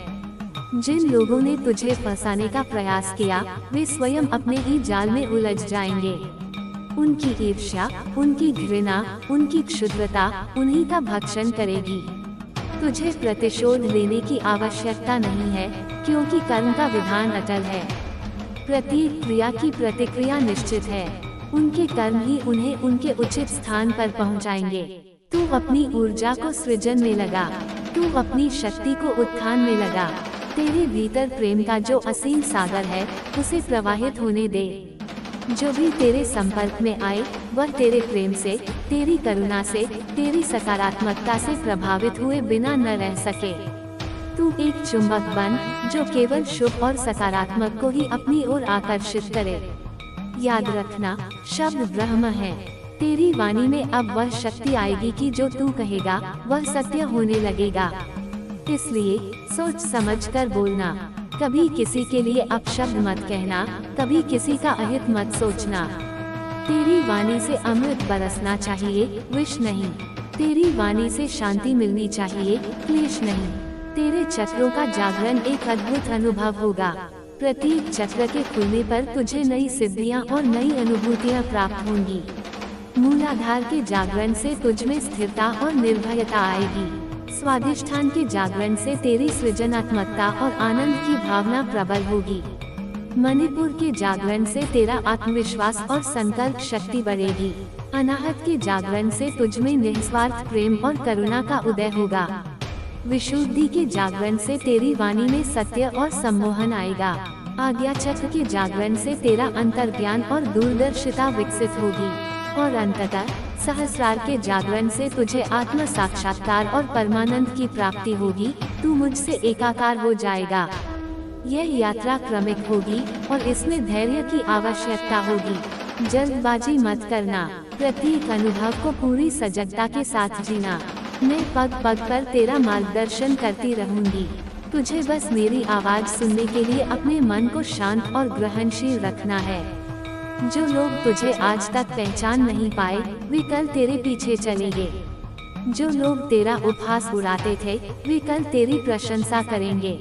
जिन लोगों ने तुझे फंसाने का प्रयास किया, वे स्वयं अपने ही जाल में उलझ जाएंगे। उनकी ईर्ष्या, उनकी घृणा, उनकी क्षुद्रता उन्हीं का भक्षण करेगी। तुझे प्रतिशोध लेने की आवश्यकता नहीं है, क्योंकि कर्म का विधान अटल है। प्रत्येक क्रिया की प्रतिक्रिया निश्चित है। उनके कर्म ही उन्हें उनके उचित स्थान पर पहुंचाएंगे। तू अपनी ऊर्जा को सृजन में लगा, तू अपनी शक्ति को उत्थान में लगा। तेरे भीतर प्रेम का जो असीम सागर है, उसे प्रवाहित होने दे। जो भी तेरे संपर्क में आए, वह तेरे प्रेम से, तेरी करुणा से, तेरी सकारात्मकता से प्रभावित हुए बिना न रह सके। तू एक चुंबक बन, जो केवल शुभ और सकारात्मक को ही अपनी ओर आकर्षित करे। याद रखना, शब्द ब्रह्म है। तेरी वाणी में अब वह शक्ति आएगी कि जो तू कहेगा, वह सत्य होने लगेगा। इसलिए सोच समझ कर बोलना। कभी किसी के लिए अपशब्द मत कहना, कभी किसी का अहित मत सोचना। तेरी वाणी से अमृत बरसना चाहिए, विष नहीं। तेरी वाणी से शांति मिलनी चाहिए, क्लेश नहीं। तेरे चक्रों का जागरण एक अद्भुत अनुभव होगा। प्रत्येक चक्र के खुलने पर तुझे नई सिद्धियां और नई अनुभूतियां प्राप्त होंगी। मूलाधार के जागरण से तुझमें स्थिरता और निर्भयता आएगी। स्वाधिष्ठान के जागरण से तेरी सृजनात्मकता और आनंद की भावना प्रबल होगी। मणिपुर के जागरण से तेरा आत्मविश्वास और संकल्प शक्ति बढ़ेगी। अनाहत के जागरण से तुझमें निस्वार्थ प्रेम और करुणा का उदय होगा। विशुद्धि के जागरण से तेरी वाणी में सत्य और सम्मोहन आएगा। आज्ञा चक्र के जागरण से तेरा अंतर्ज्ञान और दूरदर्शिता विकसित होगी। और अंततः सहस्रार के जागरण से तुझे आत्म साक्षात्कार और परमानंद की प्राप्ति होगी। तू मुझसे एकाकार हो जाएगा। यह यात्रा क्रमिक होगी और इसमें धैर्य की आवश्यकता होगी। जल्दबाजी मत करना। प्रत्येक अनुभव को पूरी सजगता के साथ जीना। मैं पग पग पर तेरा मार्गदर्शन करती रहूंगी। तुझे बस मेरी आवाज सुनने के लिए अपने मन को शांत और ग्रहणशील रखना है। जो लोग तुझे आज तक पहचान नहीं पाए, वे कल तेरे पीछे चलेंगे। जो लोग तेरा उपहास उड़ाते थे, वे कल तेरी प्रशंसा करेंगे।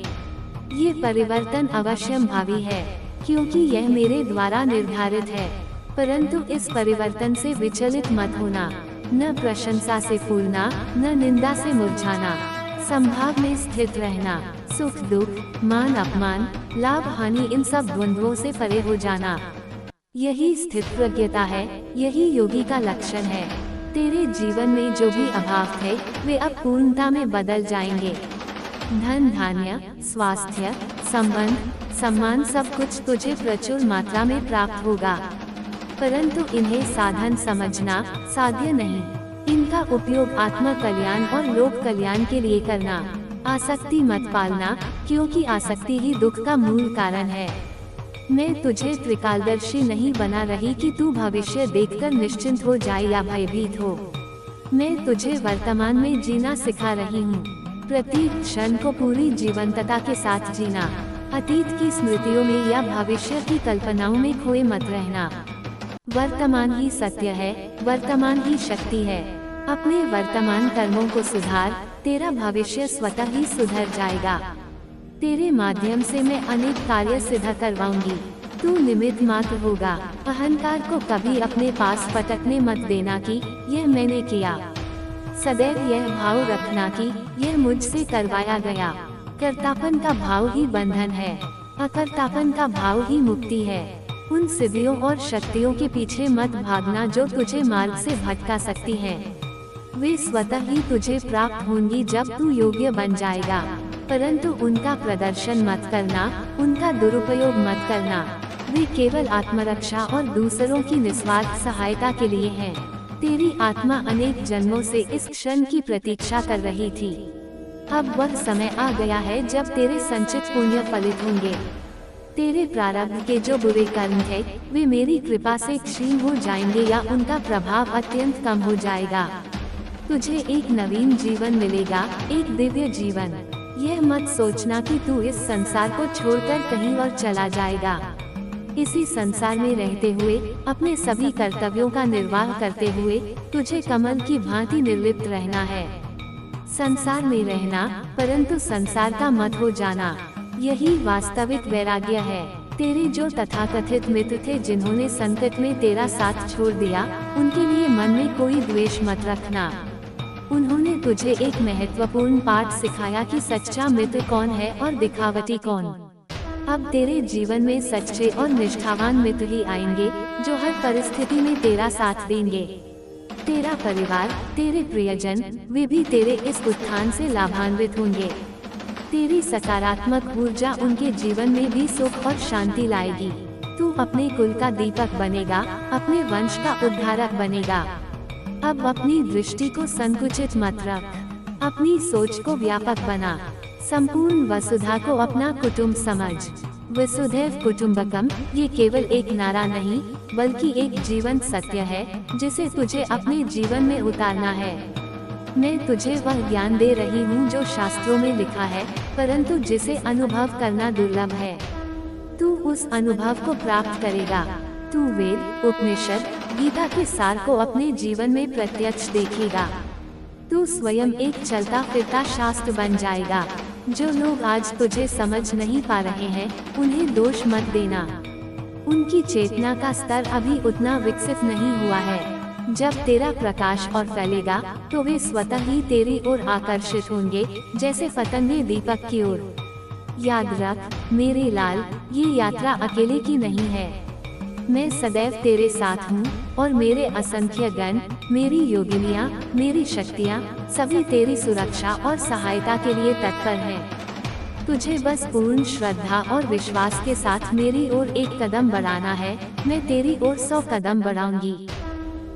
ये परिवर्तन अवश्यंभावी है। क्योंकि यह मेरे द्वारा निर्धारित है। परंतु इस परिवर्तन से विचलित मत होना, न प्रशंसा से फूलना, न निंदा से मुरझाना। संभाव में स्थित रहना, सुख दुख, मान अपमान, लाभ हानि, इन सब द्वंद्वों से परे हो जाना। यही स्थित प्रज्ञता है, यही योगी का लक्षण है। तेरे जीवन में जो भी अभाव थे वे अब पूर्णता में बदल जाएंगे। धन धान्य, स्वास्थ्य, संबंध, सम्मान, सब कुछ तुझे प्रचुर मात्रा में प्राप्त होगा। परंतु इन्हें साधन समझना साध्य नहीं। इनका उपयोग आत्म कल्याण और लोक कल्याण के लिए करना। आसक्ति मत पालना, क्योंकि आसक्ति ही दुख का मूल कारण है। मैं तुझे त्रिकालदर्शी नहीं बना रही कि तू भविष्य देखकर निश्चिंत हो जाए या भयभीत हो। मैं तुझे वर्तमान में जीना सिखा रही हूँ। प्रत्येक क्षण को पूरी जीवंतता के साथ जीना। अतीत की स्मृतियों में या भविष्य की कल्पनाओं में खोए मत रहना। वर्तमान ही सत्य है, वर्तमान ही शक्ति है। अपने वर्तमान कर्मों को सुधार, तेरा भविष्य स्वतः ही सुधर जाएगा। तेरे माध्यम से मैं अनेक कार्य सिद्ध करवाऊंगी। तू निमित्त मात्र होगा। अहंकार को कभी अपने पास पटकने मत देना कि यह मैंने किया। सदैव यह भाव रखना कि यह मुझसे करवाया गया। कर्तापन का भाव ही बंधन है, अकर्तापन का भाव ही मुक्ति है। उन सिद्धियों और शक्तियों के पीछे मत भागना जो तुझे मार्ग से भटका सकती हैं। वे स्वतः ही तुझे प्राप्त होंगी जब तू योग्य बन जाएगा। परंतु उनका प्रदर्शन मत करना, उनका दुरुपयोग मत करना। वे केवल आत्मरक्षा और दूसरों की निस्वार्थ सहायता के लिए हैं। तेरी आत्मा अनेक जन्मों से इस क्षण की प्रतीक्षा कर रही थी। अब वह समय आ गया है जब तेरे संचित पुण्य फलित होंगे। तेरे प्रारब्ध के जो बुरे कर्म थे वे मेरी कृपा से क्षीण हो जाएंगे या उनका प्रभाव अत्यंत कम हो जाएगा। तुझे एक नवीन जीवन मिलेगा, एक दिव्य जीवन। यह मत सोचना कि तू इस संसार को छोड़कर कहीं और चला जाएगा। इसी संसार में रहते हुए, अपने सभी कर्तव्यों का निर्वाह करते हुए तुझे कमल की भांति निर्लिप्त रहना है। संसार में रहना, परंतु संसार का मत हो जाना, यही वास्तविक वैराग्य है। तेरे जो तथाकथित मित्र थे जिन्होंने संकट में तेरा साथ छोड़ दिया, उनके लिए मन में कोई द्वेष मत रखना। उन्होंने तुझे एक महत्वपूर्ण पाठ सिखाया कि सच्चा मित्र कौन है और दिखावटी कौन। अब तेरे जीवन में सच्चे और निष्ठावान मित्र ही आएंगे जो हर परिस्थिति में तेरा साथ देंगे। तेरा परिवार, तेरे प्रियजन, वे भी तेरे इस उत्थान से लाभान्वित होंगे। तेरी सकारात्मक ऊर्जा उनके जीवन में भी सुख और शांति लाएगी। तू अपने कुल का दीपक बनेगा, अपने वंश का उद्धारक बनेगा। अब अपनी दृष्टि को संकुचित मत रख, अपनी सोच को व्यापक बना। संपूर्ण वसुधा को अपना कुटुंब समझ। वसुधैव कुटुंबकम ये केवल एक नारा नहीं, बल्कि एक जीवंत सत्य है जिसे तुझे अपने जीवन में उतारना है। मैं तुझे वह ज्ञान दे रही हूँ जो शास्त्रों में लिखा है, परंतु जिसे अनुभव करना दुर्लभ है। तू उस अनुभव को प्राप्त करेगा। तू वेद, उपनिषद, गीता के सार को अपने जीवन में प्रत्यक्ष देखेगा। तू स्वयं एक चलता फिरता शास्त्र बन जाएगा। जो लोग आज तुझे समझ नहीं पा रहे हैं, उन्हें दोष मत देना। उनकी चेतना का स्तर अभी उतना विकसित नहीं हुआ है। जब तेरा प्रकाश और फैलेगा तो वे स्वतः ही तेरी ओर आकर्षित होंगे, जैसे पतंगे दीपक की ओर। याद रख मेरे लाल, ये यात्रा अकेले की नहीं है। मैं सदैव तेरे साथ हूँ और मेरे असंख्य गण, मेरी योगिनियाँ, मेरी शक्तियाँ सभी तेरी सुरक्षा और सहायता के लिए तत्पर हैं। तुझे बस पूर्ण श्रद्धा और विश्वास के साथ मेरी ओर एक कदम बढ़ाना है। मैं तेरी ओर 100 कदम बढ़ाऊंगी।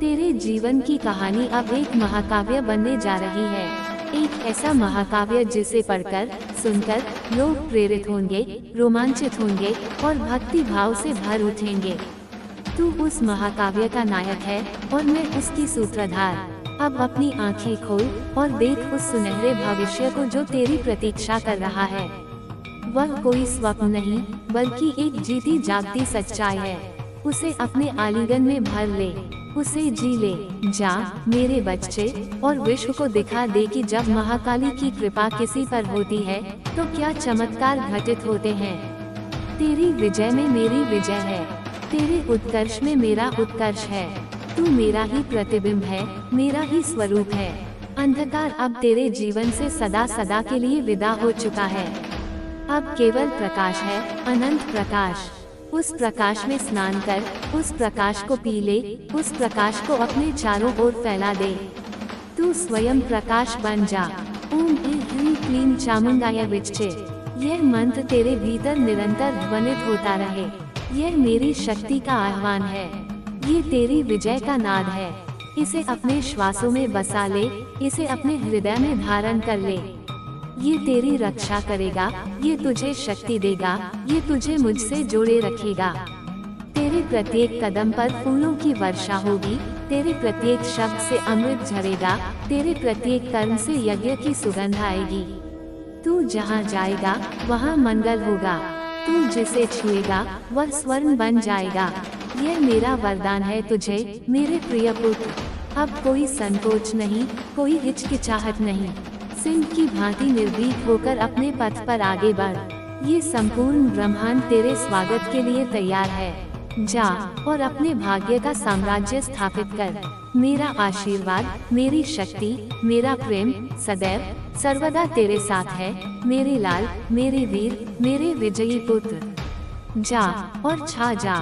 तेरे जीवन की कहानी अब एक महाकाव्य बनने जा रही है। एक ऐसा महाकाव्य जिसे पढ़कर, सुनकर लोग प्रेरित होंगे, रोमांचित होंगे और भक्ति भाव से भर उठेंगे। तू उस महाकाव्य का नायक है और मैं उसकी सूत्रधार। अब अपनी आंखें खोल और देख उस सुनहरे भविष्य को जो तेरी प्रतीक्षा कर रहा है। वह कोई स्वप्न नहीं, बल्कि एक जीती जागती सच्चाई है। उसे अपने आलिंगन में भर ले, उसे जी ले। जा मेरे बच्चे, और विश्व को दिखा दे कि जब महाकाली की कृपा किसी पर होती है तो क्या चमत्कार घटित होते हैं। तेरी विजय में मेरी विजय है, तेरे उत्कर्ष में मेरा उत्कर्ष है। तू मेरा ही प्रतिबिंब है, मेरा ही स्वरूप है। अंधकार अब तेरे जीवन से सदा सदा के लिए विदा हो चुका है। अब केवल प्रकाश है, अनंत प्रकाश। उस प्रकाश में स्नान कर, उस प्रकाश को पी ले, उस प्रकाश को अपने चारों ओर फैला दे। तू स्वयं प्रकाश बन जा। ओम ह्रीं क्लीं चामुंडाय विच्चे। यह मंत्र तेरे भीतर निरंतर ध्वनित होता रहे। यह मेरी शक्ति का आह्वान है, ये तेरी विजय का नाद है। इसे अपने श्वासों में बसा ले, इसे अपने हृदय में धारण कर ले। ये तेरी रक्षा करेगा, ये तुझे शक्ति देगा, ये तुझे मुझसे जोड़े रखेगा। तेरे प्रत्येक कदम पर फूलों की वर्षा होगी, तेरे प्रत्येक शब्द से अमृत झरेगा, तेरे प्रत्येक कर्म से यज्ञ की सुगंध आएगी। तू जहाँ जाएगा वहाँ मंगल होगा, तू जिसे छुएगा वह स्वर्ण बन जाएगा। यह मेरा वरदान है तुझे, मेरे प्रिय पुत्र। अब कोई संकोच नहीं, कोई हिचकिचाहट नहीं। सिंह की भांति निर्भीक होकर अपने पथ पर आगे बढ़। ये संपूर्ण ब्रह्मांड तेरे स्वागत के लिए तैयार है। जा और अपने भाग्य का साम्राज्य स्थापित कर। मेरा आशीर्वाद, मेरी शक्ति, मेरा प्रेम सदैव सर्वदा तेरे साथ है, मेरे लाल, मेरे वीर, मेरे विजयी पुत्र। जा और छा जा।